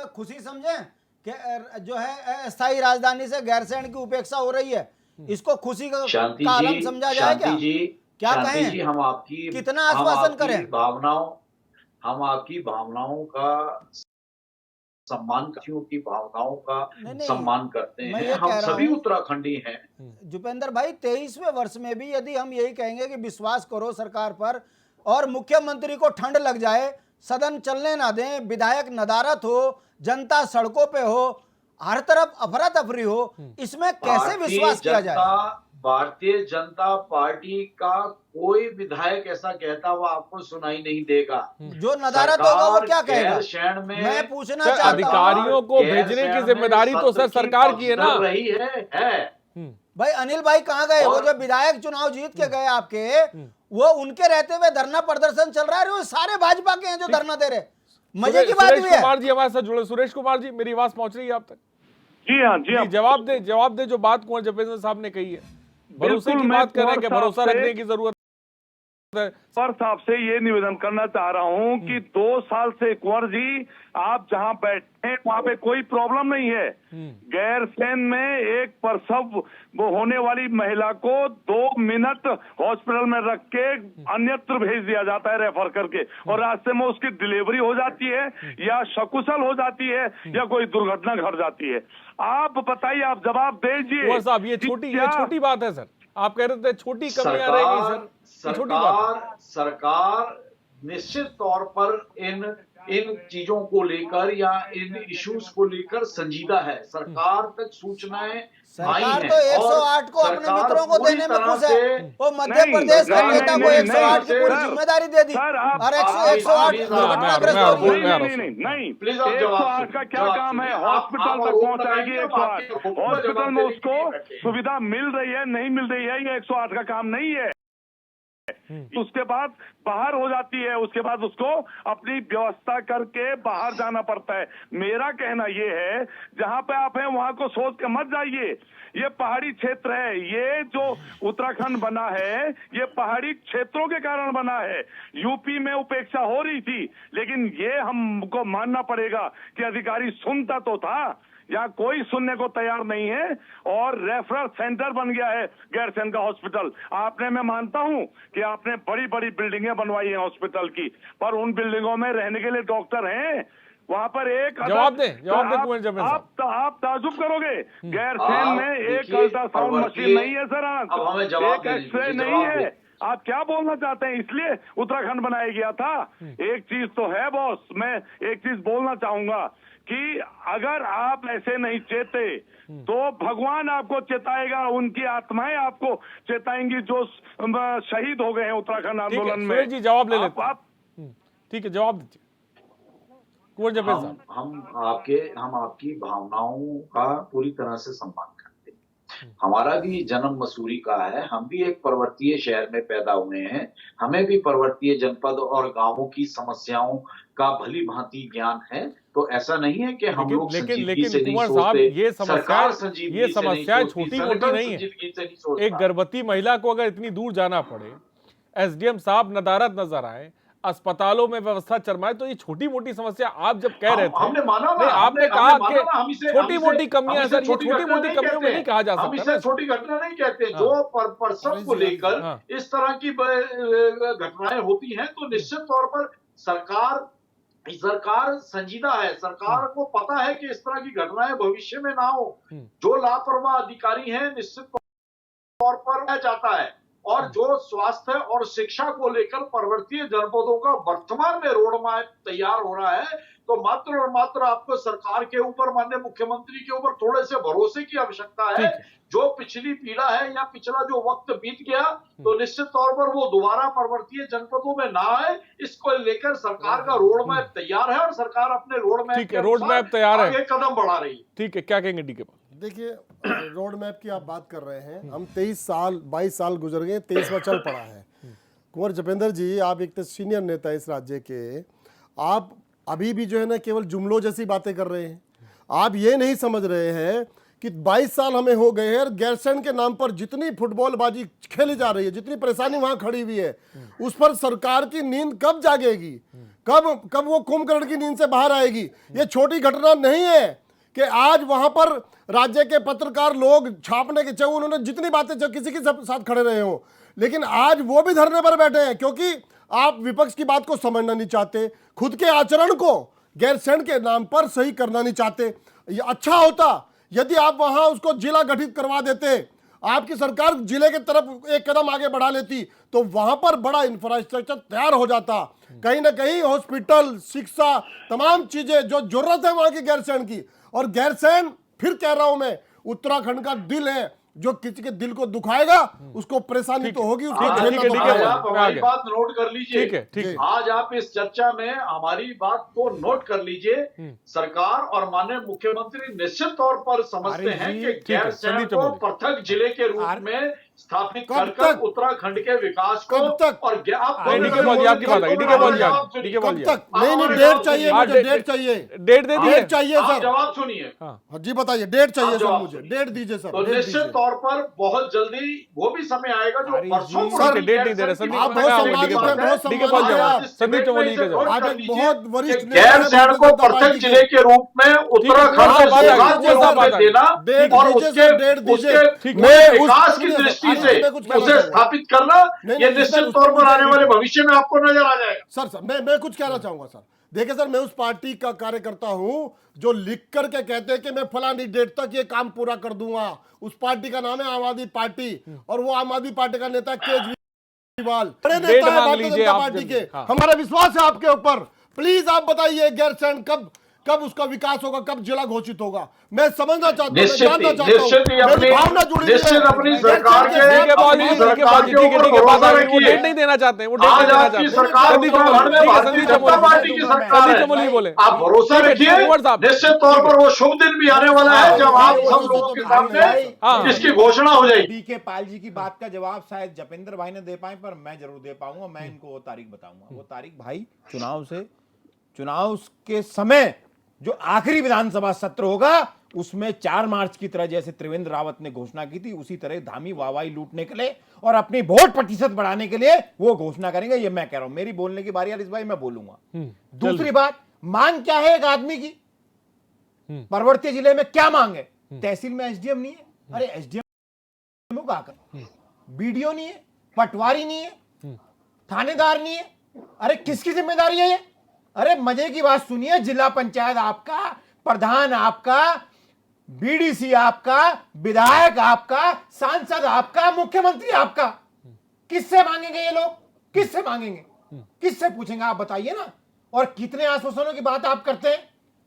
खुशी समझें कि जो है अस्थायी राजधानी से गैरसैण की उपेक्षा हो रही है, इसको खुशी का आलम समझा जाए क्या कहें? जी, हम आपकी कितना आश्वासन करें? हम आपकी भावनाओं का सम्मान, की भावनाओं का सम्मान करते हैं। हम सभी उत्तराखंडी हैं। जुपेंद्र भाई, 23वें वर्ष में भी यदि हम यही कहेंगे कि विश्वास करो सरकार पर और मुख्यमंत्री को ठंड लग जाए, सदन चलने ना दें, विधायक नदारत हो, जनता सड़कों पे हो, हर तरफ अफरा तफरी हो, इसमें कैसे विश्वास किया जाए? भारतीय जनता पार्टी का कोई विधायक ऐसा कहता हुआ आपको सुनाई नहीं देगा। जो नदारत होगा वो क्या कहेगा? गैरसैंण में मैं पूछना सर, चाहता हूं, अधिकारियों को भेजने की जिम्मेदारी तो सर सरकार की है ना। रही है। भाई अनिल भाई कहाँ गए? वो जो विधायक चुनाव जीत के गए आपके, वो उनके रहते हुए धरना प्रदर्शन चल रहा है, वो सारे भाजपा के हैं जो धरना दे रहे। मजे की बात सुरेश भी है। कुमार जी हमारे साथ जुड़े। सुरेश कुमार जी, मेरी आवाज पहुंच रही है आप तक? जी हाँ, जी हाँ। जवाब दे जो बात कुंवर जपेंद्र साहब ने कही है। भरोसे की बात कर रहे हैं कि भरोसा रखने की जरूरत है। कुंवर साहब से ये निवेदन करना चाह रहा हूँ कि 2 साल से कुंवर जी आप जहाँ बैठे हैं वहाँ पे कोई प्रॉब्लम नहीं है। गैरसैंण में एक प्रसव वो होने वाली महिला को 2 मिनट हॉस्पिटल में रख के अन्यत्र भेज दिया जाता है रेफर करके, और रास्ते में उसकी डिलीवरी हो जाती है या सकुशल हो जाती है या कोई दुर्घटना घट जाती है। आप बताइए, आप जवाब दीजिए। कुंवर साहब, ये छोटी बात है सर। आप कह रहे थे छोटी कमियां रहेगी सर, छोटी बात। सरकार निश्चित तौर पर इन चीजों को लेकर या इन इश्यूज को लेकर संजीदा है। सरकार तक सूचनाएं सरकार तो 108 को अपने मित्रों को देने में खुश है। वो मध्य प्रदेश के नेता को 108 की पूरी जिम्मेदारी दे दी और 108 दुर्घटनाग्रस्त हो गई। नहीं, 108 का क्या काम है? हॉस्पिटल तक पहुंचाएगी 108। हॉस्पिटल में उसको सुविधा मिल रही है नहीं मिल रही है, ये 108 का काम नहीं है। उसके बाद बाहर हो जाती है, उसके बाद उसको अपनी व्यवस्था करके बाहर जाना पड़ता है। मेरा कहना ये है, जहां पे आप हैं वहां को सोच के मत जाइए। ये पहाड़ी क्षेत्र है, ये जो उत्तराखंड बना है ये पहाड़ी क्षेत्रों के कारण बना है। यूपी में उपेक्षा हो रही थी, लेकिन ये हमको मानना पड़ेगा कि अधिकारी सुनता तो था, यहाँ कोई सुनने को तैयार नहीं है। और रेफरल सेंटर बन गया है गैरसैंण का हॉस्पिटल। मैं मानता हूँ कि आपने बड़ी बड़ी बिल्डिंगें बनवाई हैं हॉस्पिटल की, पर उन बिल्डिंगों में रहने के लिए डॉक्टर हैं? वहां पर एक जवाब दे कुंवर जपेंद्र साहब। आप ताजुब करोगे, गैरसैंण में एक अल्ट्रासाउंड मशीन नहीं है सर, एक एक्सरे नहीं है। आप क्या बोलना चाहते हैं? इसलिए उत्तराखंड बनाया गया था। एक चीज तो है बॉस, मैं एक चीज बोलना चाहूंगा कि अगर आप ऐसे नहीं चेते तो भगवान आपको चेताएगा, उनकी आत्माएं आपको चेताएंगी जो शहीद हो गए हैं उत्तराखंड आंदोलन में। जी जवाब ले लेते हैं। ठीक है, जवाब दीजिए कुंवर जपेंद्र साहब। हम आपकी भावनाओं का पूरी तरह से सम्मान करते हैं। हमारा भी जन्म मसूरी का है, हम भी एक पर्वतीय शहर में पैदा हुए हैं, हमें भी पर्वतीय जनपद और गांवों की समस्याओं का भली भांति ज्ञान है। तो ऐसा नहीं है कि हम लोग संजीदगी से नहीं सोचते। ये समस्या छोटी मोटी नहीं है। एक गर्भवती महिला को अगर इतनी दूर जाना पड़े, एसडीएम साहब नदारत नजर आए, अस्पतालों में व्यवस्था चरमाए, तो ये छोटी मोटी समस्या आप जब कह रहे थे, हमने माना ना, आपने कहा कि छोटी मोटी कमियां सर, ये छोटी मोटी कमियों में नहीं कहा जा सकता। हम इसे छोटी घटना नहीं कहते। जो प्रसव को लेकर इस तरह की घटनाएं होती हैं तो निश्चित तौर पर सरकार संजीदा है। सरकार को पता है कि इस तरह की घटनाएं भविष्य में ना हो। जो लापरवाह अधिकारी हैं निश्चित तौर पर रह जाता है। और जो स्वास्थ्य और शिक्षा को लेकर पर्वतीय जनपदों का वर्तमान में रोड मैप तैयार हो रहा है, तो मात्र और मात्र आपको सरकार के ऊपर, माननीय मुख्यमंत्री के ऊपर थोड़े से भरोसे की आवश्यकता है। जो पिछली पीड़ा है या पिछला जो वक्त बीत गया, तो निश्चित तौर पर वो दोबारा पर्वतीय जनपदों में ना आए, इसको लेकर सरकार का रोड मैप तैयार है और सरकार अपने रोड मैप तैयार है, आगे कदम बढ़ा रही है। ठीक है, क्या कहेंगे डीके? देखिए, रोड मैप की आप बात कर रहे हैं, हम 22 साल गुजर गए, 23वां चल पड़ा है। कुंवर जपेंद्र जी, आप एक तो सीनियर नेता इस राज्य के, आप अभी भी जो है ना केवल जुमलों जैसी बातें कर रहे हैं। आप ये नहीं समझ रहे हैं कि 22 साल हमें हो गए हैं, गैरसैंण के नाम पर जितनी फुटबॉलबाजी खेली जा रही है, जितनी परेशानी वहां खड़ी हुई है, उस पर सरकार की नींद कब जागेगी? कब वो कुंभकर्ण की नींद से बाहर आएगी? ये छोटी घटना नहीं है कि आज वहां पर राज्य के पत्रकार लोग छापने के चाहे उन्होंने जितनी बातें किसी के साथ खड़े रहे हो, लेकिन आज वो भी धरने पर बैठे हैं क्योंकि आप विपक्ष की बात को समझना नहीं चाहते, खुद के आचरण को गैरसैंण के नाम पर सही करना नहीं चाहते। ये अच्छा होता यदि आप वहां उसको जिला गठित करवा देते, आपकी सरकार जिले की तरफ एक कदम आगे बढ़ा लेती, तो वहां पर बड़ा इंफ्रास्ट्रक्चर तैयार हो जाता। कहीं ना कहीं हॉस्पिटल, शिक्षा, तमाम चीजें जो जरूरत है वहां की गैरसैंण की, और गैरसैंण फिर कह रहा हूं मैं, उत्तराखंड का दिल है, जो किसी के दिल को दुखाएगा उसको परेशानी तो होगी, उसको झेलना तो ठीक है, पड़ेगा। आप हमारी बात नोट कर लीजिए। ठीक है, ठीक है। आज आप इस चर्चा में हमारी बात को नोट कर लीजिए। सरकार और माननीय मुख्यमंत्री निश्चित तौर पर समझते हैं कि गैरसैंण को पृथक जिले के रूप में स्थापित कर उत्तराखंड के विकास को और आप नहीं डेट चाहिए मुझे, डेट चाहिए, डेट दे दी, डेट चाहिए सर। जवाब सुनिए जी बताइए, डेट चाहिए सर, मुझे डेट दीजिए सर। तो निश्चित तौर पर बहुत जल्दी वो भी समय आएगा जो परसों सर, डेट नहीं दे रहे संदीप, आप बहुत सम्मानित हैं, बहुत सम्मानित हैं आप। संदीप चमोली का जवाब। आप एक बहुत वरिष्ठ गैरसैण को पृथक जिले के रूप में उत्तराखंड को राज्य में देना और उसके विकास की दृष्टि से उसे स्थापित करना, ये निश्चित तौर पर आने वाले भविष्य में आपको नजर आ जाएगा। सर मैं कुछ कहना चाहूंगा सर। देखिए सर, मैं उस पार्टी का कार्यकर्ता हूं जो लिख करके कहते हैं कि मैं फलानी डेट तक ये काम पूरा कर दूंगा। उस पार्टी का नाम है आम आदमी पार्टी, और वो आम आदमी पार्टी का नेता केजरीवाल, बड़े नेता है भारतीय जनता पार्टी के। हमारा विश्वास है आपके ऊपर। प्लीज आप बताइए गैरसैण कब उसका विकास होगा, कब जिला घोषित होगा? मैं समझना चाहता हूं, जानना चाहता हूं, मेरी भावना जुड़ी हुई है। अपनी सरकार के डेट नहीं देना चाहते, वो डेट नहीं देना चाहते। आप भरोसा रखिए, निश्चित तौर पर वो शुभ दिन भी आने वाला है जब आप सब लोगों के सामने इसकी घोषणा हो जाएगी। डीके पाल जी की बात का जवाब शायद जपेंद्र भाई ने दे पाए, पर मैं जरूर दे पाऊंगा। मैं इनको वो तारीख बताऊंगा। वो तारीख भाई चुनाव के समय जो आखिरी विधानसभा सत्र होगा, उसमें 4 मार्च की तरह जैसे त्रिवेंद्र रावत ने घोषणा की थी, उसी तरह धामी वाहवाही लूटने के लिए और अपनी वोट प्रतिशत बढ़ाने के लिए वो घोषणा करेंगे। ये मैं कह रहा हूं। मेरी बोलने की बारी, भाई मैं बोलूंगा। दूसरी बात, मांग क्या है एक आदमी की? पर्वतीय जिले में क्या मांग है? तहसील में एसडीएम नहीं है। अरे एसडीएम होगा आकर, बीडीओ नहीं है, पटवारी नहीं है, थानेदार नहीं है। अरे किसकी जिम्मेदारी है ये? अरे मजे की बात सुनिए, जिला पंचायत आपका, प्रधान आपका, बीडीसी आपका, विधायक आपका, सांसद आपका, मुख्यमंत्री आपका। किससे मांगेंगे ये लोग? किससे मांगेंगे? किससे पूछेंगे? आप बताइए ना। और कितने आश्वासनों की बात आप करते हैं?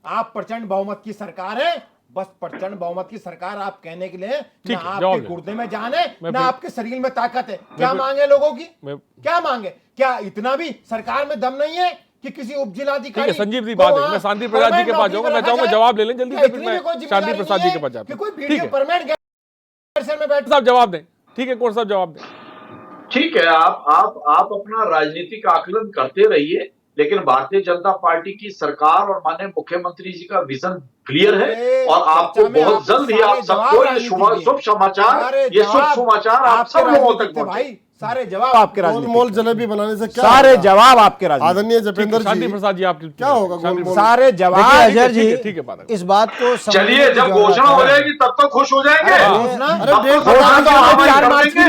आप प्रचंड बहुमत की सरकार है, बस प्रचंड बहुमत की सरकार आप कहने के लिए, ना आपके गुर्दे में जान है, ना आपके शरीर में ताकत है। क्या मांगे लोगों की? क्या मांगे? क्या इतना भी सरकार में दम नहीं है कि किसी उप जिलाधिकारी? संजीव जी बात है, मैं शांति प्रसाद जी के पास जाऊंगा। मैं चाहूंगा जवाब ले लें जल्दी से, फिर मैं शांति प्रसाद जी के पास जाता हूं। ठीक है, साहब जवाब दें। ठीक है, कौन साहब जवाब दें। ठीक है, आप अपना राजनीतिक आकलन करते रहिए, लेकिन भारतीय जनता पार्टी की सरकार और माननीय मुख्यमंत्री जी का विजन क्लियर है और आपको बहुत जल्द ही आप सबको ये शुभ समाचार आप सब लोगों तक भाई, सारे जवाब आपके गोलमोल जलेबी बनाने से क्या? सारे जवाब आपके आदरणीय जपेंद्र जी, शांति प्रसाद जी, आपकी क्या होगा गोलमोल? सारे जवाब अजय जी, ठीक है, इस बात को चलिए, जब घोषणा हो जाएगी तब तो खुश हो जाएंगे। डेट बताओ। 4 मार्च की 1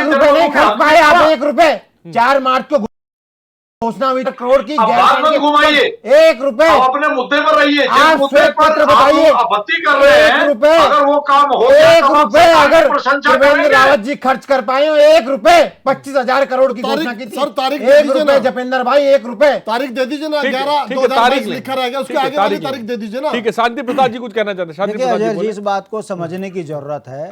रुपए नहीं खर्च पाए आप। 1 रुपए 4 मार्च को घोषणा हुई तो करोड़ की घुमाइए। 1 रुपए अपने मुद्दे पर रहिए। आप श्वेत पत्र बताइए। आपत्ति कर रहे हैं, 1 रुपए अगर वो काम हो 1 रुपए अगर जपेंद्र रावत जी खर्च कर पाए हो, 1 रुपए 25,000 करोड़ की घोषणा की थी। सर तारीख 1 रुपए जपेंद्र भाई, 1 रुपए तारीख दे दीजिए ना। 11/2022 लिखा रहेगा, उसके आगे वाली तारीख दे दीजिए ना। ठीक है, शांति प्रसाद जी कुछ कहना चाहते हैं। अजय जी, इस बात को समझने की जरूरत है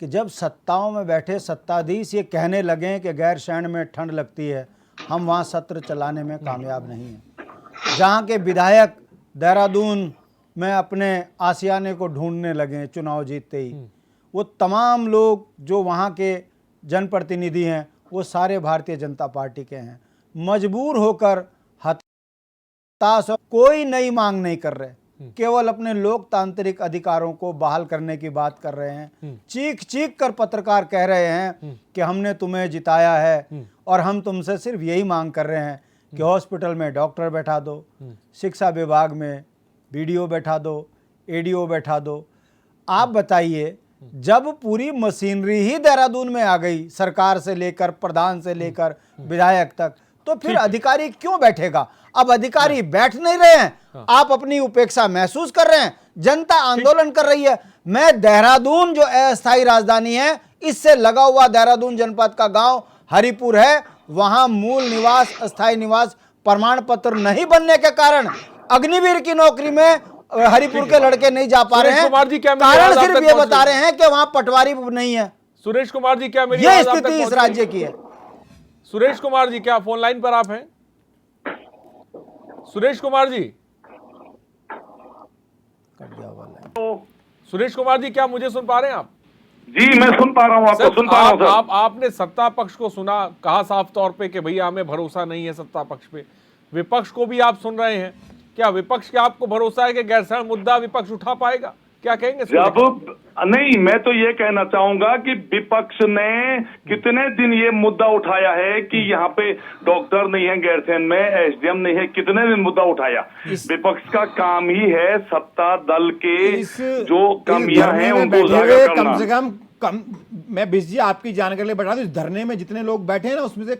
कि जब सत्ताओं में बैठे सत्ताधीश ये कहने लगे कि गैरसैण में ठंड लगती है, हम वहाँ सत्र चलाने में कामयाब नहीं हैं। जहाँ के विधायक देहरादून में अपने आशियाने को ढूंढने लगे चुनाव जीतते ही, वो तमाम लोग जो वहाँ के जनप्रतिनिधि हैं वो सारे भारतीय जनता पार्टी के हैं। मजबूर होकर हताश, कोई नई मांग नहीं कर रहे, केवल अपने लोकतांत्रिक अधिकारों को बहाल करने की बात कर रहे हैं। चीख चीख कर पत्रकार कह रहे हैं कि हमने तुम्हें जिताया है और हम तुमसे सिर्फ यही मांग कर रहे हैं कि हॉस्पिटल में डॉक्टर बैठा दो, शिक्षा विभाग में बीडीओ बैठा दो, एडीओ बैठा दो। आप बताइए, जब पूरी मशीनरी ही देहरादून में आ गई, सरकार से लेकर प्रधान से लेकर विधायक तक, तो फिर अधिकारी क्यों बैठेगा? अब अधिकारी बैठ नहीं रहे हैं, आप अपनी उपेक्षा महसूस कर रहे हैं, जनता आंदोलन कर रही है। मैं देहरादून जो अस्थायी राजधानी है, इससे लगा हुआ देहरादून जनपद का गांव हरिपुर है, वहां मूल निवास, अस्थायी निवास प्रमाण पत्र नहीं बनने के कारण अग्निवीर की नौकरी में हरिपुर के लड़के नहीं जा पा रहे हैं। कुमार जी, क्या मेरी कारण आवाज आप सिर्फ तक ये पहुंच बता गई? रहे हैं कि वहां पटवारी नहीं है। सुरेश कुमार जी, क्या मेरी ये आवाज आप तक स्थिति इस पहुंच गई? राज्य की है। सुरेश कुमार जी, क्या फोन लाइन पर आप हैं? सुरेश कुमार जी, सुरेश कुमार जी, क्या मुझे सुन पा रहे हैं आप? जी मैं सुन पा रहा हूँ, आपको सुन पा रहा हूँ सर। आपने सत्ता पक्ष को सुना, कहा साफ तौर पे कि भैया हमें भरोसा नहीं है सत्ता पक्ष पे। विपक्ष को भी आप सुन रहे हैं, क्या विपक्ष के आपको भरोसा है कि गैरसैंण मुद्दा विपक्ष उठा पाएगा? क्या कहेंगे? जब नहीं, मैं तो ये कहना चाहूंगा कि विपक्ष ने कितने दिन ये मुद्दा उठाया है कि यहाँ पे डॉक्टर नहीं है गैरसैंण में, एसडीएम नहीं है, कितने दिन मुद्दा उठाया? विपक्ष का काम ही है सत्ता दल के जो कमियां हैं उनको उजागर करना। कम से कम मैं बिस जी आपकी जानकारी लिए बता दूं, इस धरने में जितने लोग बैठे हैं ना, उसमें से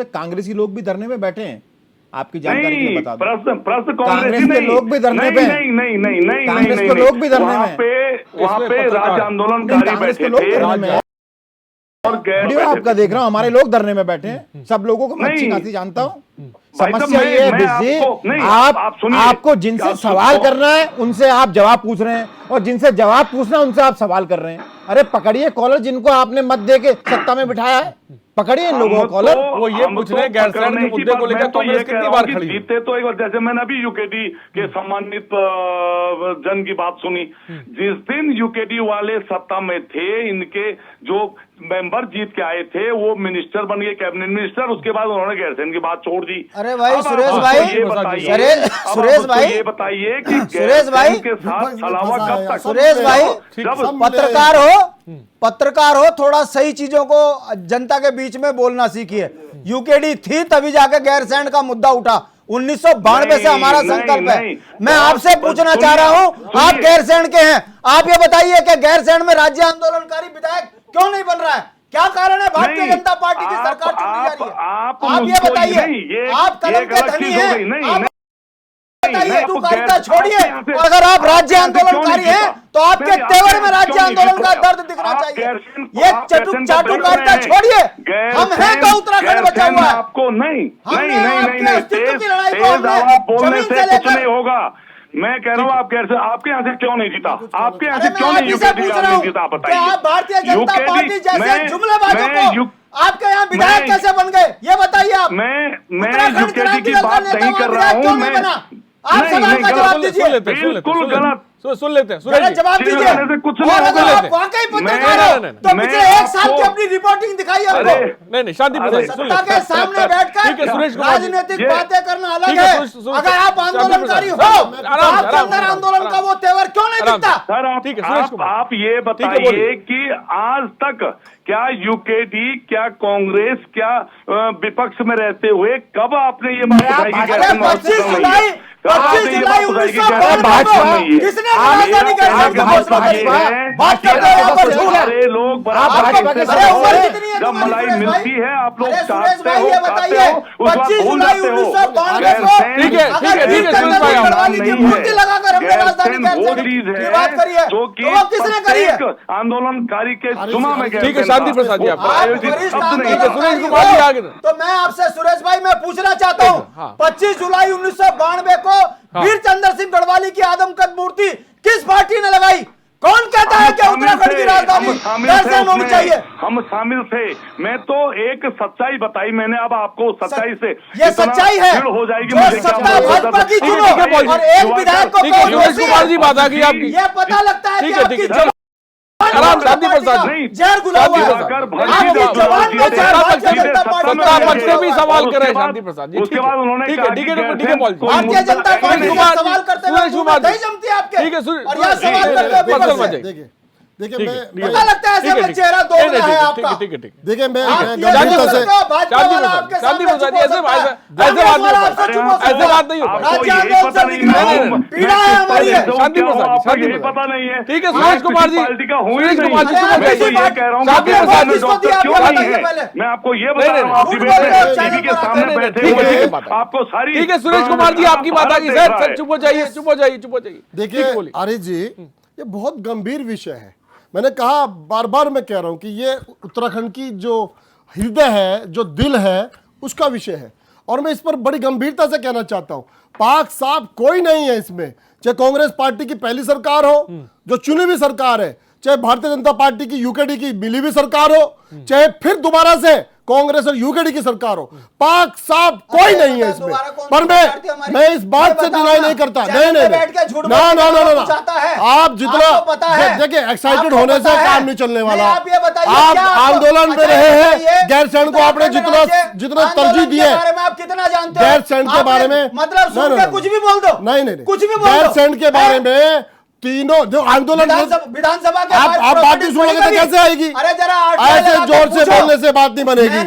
कांग्रेसी लोग भी धरने में बैठे हैं। आपकी जानकारी के लिए बता दूं, प्रश्न कांग्रेस के लोग भी धरने पे, नहीं, कांग्रेस के लोग भी धरने में, वहाँ पे राज्य आंदोलनकारी बैठे थे और वीडियो आपका देख रहा हूँ, हमारे लोग धरने में बैठे हैं। सब लोगों को मैं अच्छी खासी जानता हूँ। समस्या ये है बिस जी, आपको जिनसे सवाल करना है उनसे आप जवाब पूछ रहे हैं, और जिनसे जवाब पूछना है उनसे आप सवाल कर रहे हैं। अरे पकड़िए कॉलर जिनको आपने मत दे के सत्ता में बिठाया है, पकड़िए इन लोगों को कॉलर। वो ये पूछ रहे हैं गैरसैंण के मुद्दे को लेकर कांग्रेस कितनी बार खड़ी? जीते तो एक बार, जैसे मैंने अभी यूकेडी के सम्मानित जन की बात सुनी, जिस दिन यूकेडी वाले सत्ता में थे, इनके जो मेंबर जीत के आए थे वो मिनिस्टर बन गए, कैबिनेट मिनिस्टर, उसके बाद उन्होंने गैरसैंण की बात छोड़ दी। अरे भाई सुरेश भाई, सुरेश भाई ये बताइए कि सुरेश भाई के साथ छलावा कब तक? सुरेश भाई, पत्रकार हो, थोड़ा सही चीजों को जनता के बीच में बोलना सीखिए। यूकेडी थी तभी जाके गैरसैंण का मुद्दा उठा। 1992 से हमारा संकल्प है। मैं आपसे पूछना चाह रहा हूं, आप गैरसैंण के हैं, आप ये बताइए कि गैरसैंण में राज्य आंदोलनकारी विधायक क्यों नहीं बन रहा है? क्या कारण है? भारतीय जनता पार्टी की सरकार चुनी जा रही है। आप ये बताइए, आप कलम के धनी हैं, बताइए तुकारिता छोड़िए। अगर आप राज्य आंदोलनकारी हैं तो आपके तेवर में राज्य आंदोलन का दर्द दिखना चाहिए। ये चाटुकारिता छोड़िए। हम हैं तो उत्तराखंड बचा हुआ है। आपको नहीं, आपके अस्तित्व की लड़ाई को हमने जमीन से लेकर नहीं होगा। मैं कह रहा हूँ आपके यहाँ से क्यों नहीं जीता? आपके यहाँ से क्यों नहीं जीता? आप बताइए। आप भारतीय जनता पार्टी जैसे जुमलेबाजों को आपके यहाँ विधायक कैसे बन गए, ये बताइए आप। मैं यूकेडी की बात नहीं कर रहा हूँ। आप सवाल का जवाब दीजिए। बिल्कुल गलत। सुन लेते हैं, जवाब दीजिए। कुछ और अगर आप वाकई पत्रकार हो तो पिछले एक साल की अपनी रिपोर्टिंग दिखाइए हमको। नहीं शांति प्रसाद, सत्ता के सामने बैठकर राजनीतिक बातें करना अलग है। अगर आप आंदोलनकारी हो तो आपके अंदर आंदोलन का वो तेवर क्यों नहीं दिखता? ठीक है सुरेश कुमार, आप ये बताइए कि आज तक क्या यूकेडी, क्या कांग्रेस, क्या विपक्ष में रहते हुए कब आपने ये बात बताई कि 25 जुलाई 1992 किसने राजधानी गैरसैंण का घोषणा की? बात करते हैं यहाँ पर झूठ है। लोग जब मलाई मिलती है आप लोग सुरेश भाई ये बताइए, 25 जुलाई 1992 को ठीक है सुरेश भाई, गढ़वाली की मूर्ति लगाकर हमने राजधानी गैरसैंण की बात करी है, जो तो वो किसने करी है? आंदोलनकारी के जुमा में। ठीक है शांति प्रसाद जी, आप वरिष्ठ सुरेश कुमार जी आगे। तो मैं आपसे सुरेश भाई मैं पूछना चाहता हूँ, 25 जुलाई 1992 को वीर चंद्र सिंह गढ़वाली की आदमकद मूर्ति किस पार्टी ने लगाई? कौन कहता है कि उत्तराखंड की राजधानी गैरसैंण होनी चाहिए? हम शामिल थे। मैं तो एक सच्चाई बताई मैंने, अब आपको सच्चाई से ये सच्चाई है हो जाएगी। जो सत्ता भाजपा की चुनो और एक विधायक को सुरेश कुमार जी बात आ गई आपकी। ये पता लगता है कि आपकी आराम शांति प्रसाद जहर घुला हुआ है। आपकी जवान में जहर भारतीय जनता पार्टी सत्ता पक्ष से भी सवाल कर रहे हैं शांति प्रसाद जी। उसके बाद उन्होंने ठीक है भारतीय जनता पार्टी का सवाल करते हुए नहीं जमती आपके। ठीक है और यह सवाल करते हुए देखिए पता लगता है ऐसे में चेहरा दोगला है आपका। देखिए मैं ऐसे बात नहीं पता नहीं है। ठीक है सुरेश कुमार जी, सुरेश कुमार जी मैं आपको ये बता रहा हूँ टीवी के सामने बैठे हुए आपको सारी। ठीक है सुरेश कुमार जी आपकी बात आ गई सर, चुप हो जाइए चुप हो जाइए चुप हो जाइए। देखिए आरिफ जी, ये बहुत गंभीर विषय है। मैंने कहा बार बार मैं कह रहा हूं कि ये उत्तराखंड की जो हृदय है, जो दिल है, उसका विषय है। और मैं इस पर बड़ी गंभीरता से कहना चाहता हूं, पाक साफ कोई नहीं है इसमें, चाहे कांग्रेस पार्टी की पहली सरकार हो जो चुनी हुई सरकार है, चाहे भारतीय जनता पार्टी की यूकेडी की मिली हुई सरकार हो, चाहे फिर दोबारा से कांग्रेस और यूकेडी की सरकार हो, पाक साफ कोई नहीं है इसमें। पर मैं इस बात से डिनाई नहीं करता। नहीं नहीं ना, आप जितना देखिए एक्साइटेड होने से काम नहीं चलने वाला। आप आंदोलन में रहे हैं, गैरसैंण को आपने जितना तरजीह दी है, गैरसैंण के बारे में मतलब कुछ भी बोल दो, नहीं कुछ भी गैरसैंण के बारे में तीनों जो आंदोलन विधानसभा के आप बात नहीं सुनोगे तो कैसे आएगी? अरे जरा ऐसे जोर से बोलने से बात नहीं बनेगी।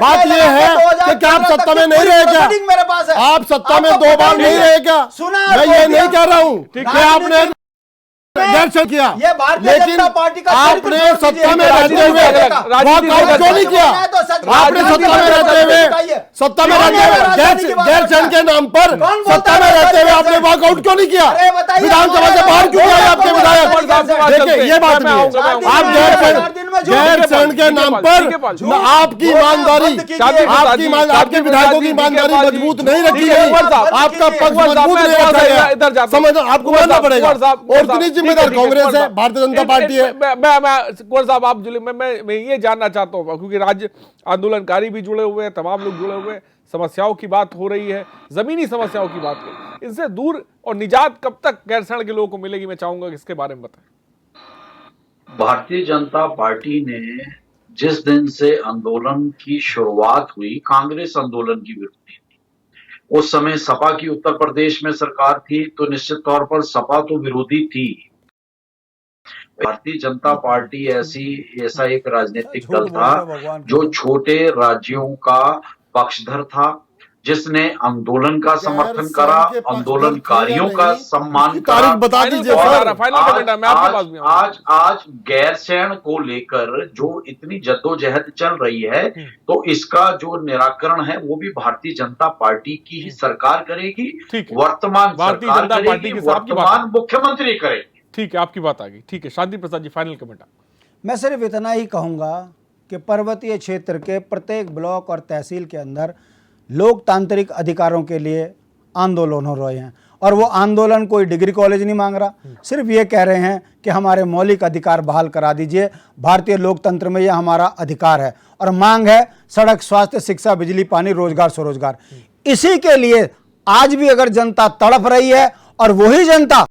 बात यह है कि क्या आप सत्ता में नहीं रहे क्या? मेरे पास है, आप सत्ता में 2 बार नहीं रहे क्या? मैं ये नहीं कह रहा हूँ कि आपने गैरसैंण किया, ये भारतीय जनता पार्टी का आपने सत्ता में रहते हुए वॉकआउट क्यों नहीं किया? आपने सत्ता में रहते हुए गैरसैण के नाम पर सत्ता में रहते हुए आपने वॉकआउट क्यों नहीं किया? विधानसभा से बाहर क्यों गए आपके विधायक? देखिए ये बात नहीं है। आप गैरसैण के नाम पर आपकी ईमानदारी, आपके विधायकों की ईमानदारी मजबूत नहीं रखी गई, आपका पक्ष मजबूत नहीं रखा गया। समझना आपको मानना पड़ेगा। और इतनी जिम्मेदार कांग्रेस है, भारतीय जनता पार्टी है। कुंवर साहब आप जुड़े, मैं ये जानना चाहता हूँ क्योंकि राज्य आंदोलनकारी भी जुड़े हुए हैं, तमाम लोग जुड़े हुए हैं, समस्याओं की बात हो रही है, जमीनी समस्याओं की बात हो रही है, इनसे दूर और निजात कब तक गैरसैण के लोगों को मिलेगी? मैं चाहूंगा कि इसके बारे में बताएं। भारतीय जनता पार्टी ने जिस दिन से आंदोलन की शुरुआत हुई, कांग्रेस आंदोलन की विरोधी थी। उस समय सपा की उत्तर प्रदेश में सरकार थी, तो निश्चित तौर पर सपा तो विरोधी थी। भारतीय जनता पार्टी ऐसा एक राजनीतिक दल था जो छोटे राज्यों का पक्षधर था, जिसने आंदोलन का समर्थन करा, आंदोलनकारियों का सम्मान करा। बता दीजिए आज गैरसैण को लेकर जो इतनी जद्दोजहद चल रही है, तो इसका जो निराकरण है वो भी भारतीय जनता पार्टी की ही सरकार करेगी, वर्तमान सरकार करेगी, वर्तमान मुख्यमंत्री करेगी। ठीक है, आपकी बात आ गई। ठीक है, शांति प्रसाद जी, फाइनल कमेंट। मैं सिर्फ इतना ही कहूँगा कि पर्वतीय क्षेत्र के प्रत्येक ब्लॉक और तहसील के अंदर लोकतांत्रिक अधिकारों के लिए आंदोलन हो रहे हैं, और वो आंदोलन कोई डिग्री कॉलेज नहीं मांग रहा, सिर्फ ये कह रहे हैं कि हमारे मौलिक अधिकार बहाल करा दीजिए। भारतीय लोकतंत्र में यह हमारा अधिकार है, और मांग है सड़क, स्वास्थ्य, शिक्षा, बिजली, पानी, रोजगार, स्वरोजगार। इसी के लिए आज भी अगर जनता तड़प रही है और वही जनता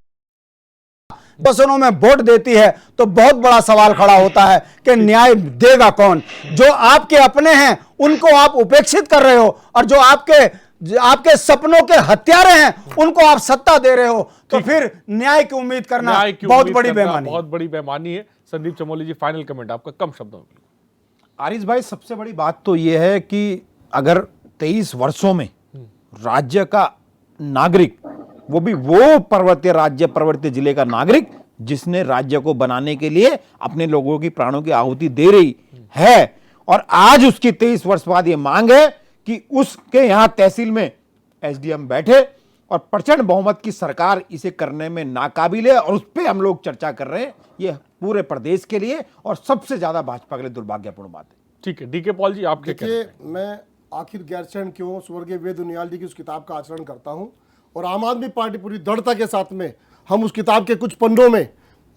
बसनों में वोट देती है, तो बहुत बड़ा सवाल खड़ा होता है कि न्याय देगा कौन? जो आपके अपने हैं उनको आप उपेक्षित कर रहे हो, और जो आपके सपनों के हत्यारे हैं उनको आप सत्ता दे रहे हो, तो फिर न्याय की उम्मीद करना बहुत बड़ी बेईमानी है। संदीप चमोली जी, फाइनल कमेंट आपका, कम शब्दों में। आरिज भाई, सबसे बड़ी बात तो यह है कि अगर 23 वर्षों में राज्य का नागरिक, वो पर्वतीय राज्य, पर्वतीय जिले का नागरिक जिसने राज्य को बनाने के लिए अपने लोगों की प्राणों की आहुति दे रही है, और आज उसकी 23 वर्ष बाद ये मांग है कि उसके यहां तहसील में एसडीएम बैठे और प्रचंड बहुमत की सरकार इसे करने में नाकाबिल है, और उस पर हम लोग चर्चा कर रहे हैं। ये पूरे प्रदेश के लिए और सबसे ज्यादा भाजपा के लिए दुर्भाग्यपूर्ण बात है। ठीक है, डीके पॉल जी, आपके देखिए, मैं आखिर गैरसैण क्यों, स्वर्गीय वेद उनियाल जी की उस किताब का आचरण करता हूं, और आम आदमी पार्टी पूरी दृढ़ता के साथ में हम उस किताब के कुछ पन्नों में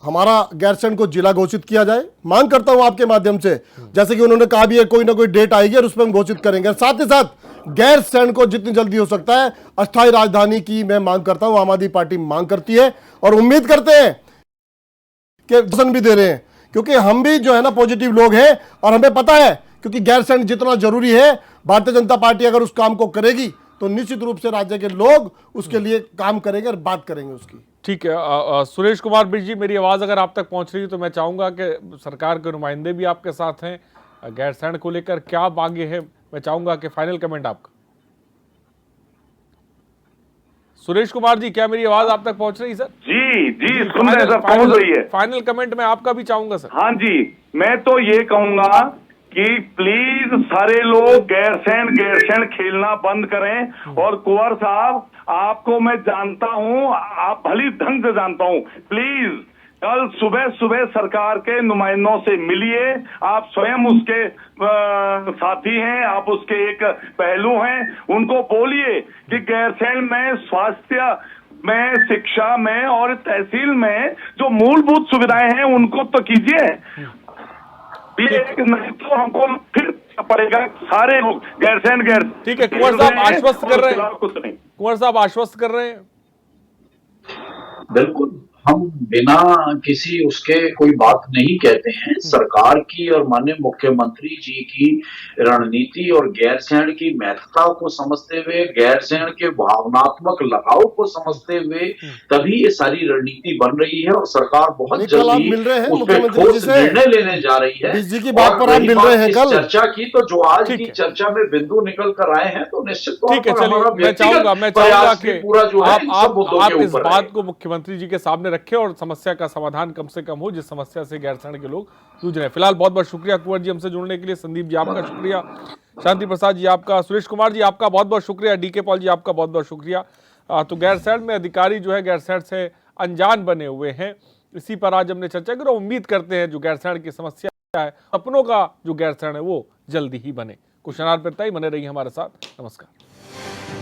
हमारा गैरसैण को जिला घोषित किया जाए। मांग करता हूं आपके माध्यम से, जैसे कि उन्होंने कहा भी है कोई ना कोई डेट आएगी और उस पर हम घोषित करेंगे। साथ ही साथ गैरसैण को जितनी जल्दी हो सकता है अस्थायी राजधानी की मैं मांग करता हूं, आम आदमी पार्टी मांग करती है, और उम्मीद करते हैं कि वचन भी दे रहे हैं, क्योंकि हम भी जो है ना पॉजिटिव लोग हैं, और हमें पता है क्योंकि गैरसैण जितना जरूरी है, भारतीय जनता पार्टी अगर उस काम को करेगी तो निश्चित रूप से राज्य के लोग उसके लिए काम करेंगे और बात करेंगे उसकी। ठीक है, सुरेश कुमार बिष्ट जी, मेरी आवाज अगर आप तक पहुंच रही है तो मैं चाहूंगा कि सरकार के नुमाइंदे भी आपके साथ हैं, गैरसैण को लेकर क्या मांगे हैं, मैं चाहूंगा कि फाइनल कमेंट आपका। सुरेश कुमार जी, क्या मेरी आवाज आप तक पहुंच रही है सर? जी सुन रहे हैं सर, पहुंच रही है। फाइनल कमेंट मैं आपका भी चाहूंगा सर। हाँ जी, मैं तो ये कहूंगा कि प्लीज सारे लोग गैरसैण खेलना बंद करें। और कुंवर साहब, आपको मैं जानता हूं, आप भली ढंग से जानता हूं, प्लीज कल सुबह सुबह सरकार के नुमाइंदों से मिलिए, आप स्वयं उसके साथी हैं, आप उसके एक पहलू हैं, उनको बोलिए कि गैरसैंण में स्वास्थ्य में, शिक्षा में और तहसील में जो मूलभूत सुविधाएं हैं उनको तो कीजिए। ये एक नहीं तो हमको फिर पड़ेगा सारे लोग गैरसैंण ठीक है, कुंवर साहब आश्वस्त कर रहे हैं, कुछ नहीं। कुंवर साहब आश्वस्त कर रहे हैं। बिल्कुल, हम बिना किसी उसके कोई बात नहीं कहते हैं। सरकार की और माननीय मुख्यमंत्री जी की रणनीति और गैरसैंण की महत्ता को समझते हुए, गैरसैंण के भावनात्मक लगाव को समझते हुए तभी ये सारी रणनीति बन रही है और सरकार बहुत जल्दी मिल रहे हैं उस पर मुख्यमंत्री जी ठोस से, निर्णय लेने जा रही है। बिजली की बात पर आप मिल रहे हैं कल चर्चा की तो जो आज की चर्चा में बिंदु निकल कर आए हैं तो निश्चित तौर पर हमारा मैं चाहूंगा कि पूरा जो है आप इस बात को मुख्यमंत्री जी के सामने रखें और समस्या का समाधान कम से कम हो जिस समस्या से गैरसैंण के लोग जूझ रहे हैं। फिलहाल बहुत बहुत शुक्रिया कुंवर जी हमसे जुड़ने के लिए। संदीप जी आपका शुक्रिया, शांति प्रसाद जी आपका, सुरेश कुमार जी आपका बहुत बहुत शुक्रिया, डीके पॉल जी आपका बहुत बहुत शुक्रिया। तो गैरसैंण में अधिकारी जो है गैरसैंण से अनजान बने हुए हैं, इसी पर आज हमने चर्चा की और उम्मीद करते हैं जो गैरसैंण की समस्या है, सपनों का जो गैरसैंण है वो जल्दी ही बने। कुछ अनार पर तय बने रही हमारे साथ। नमस्कार।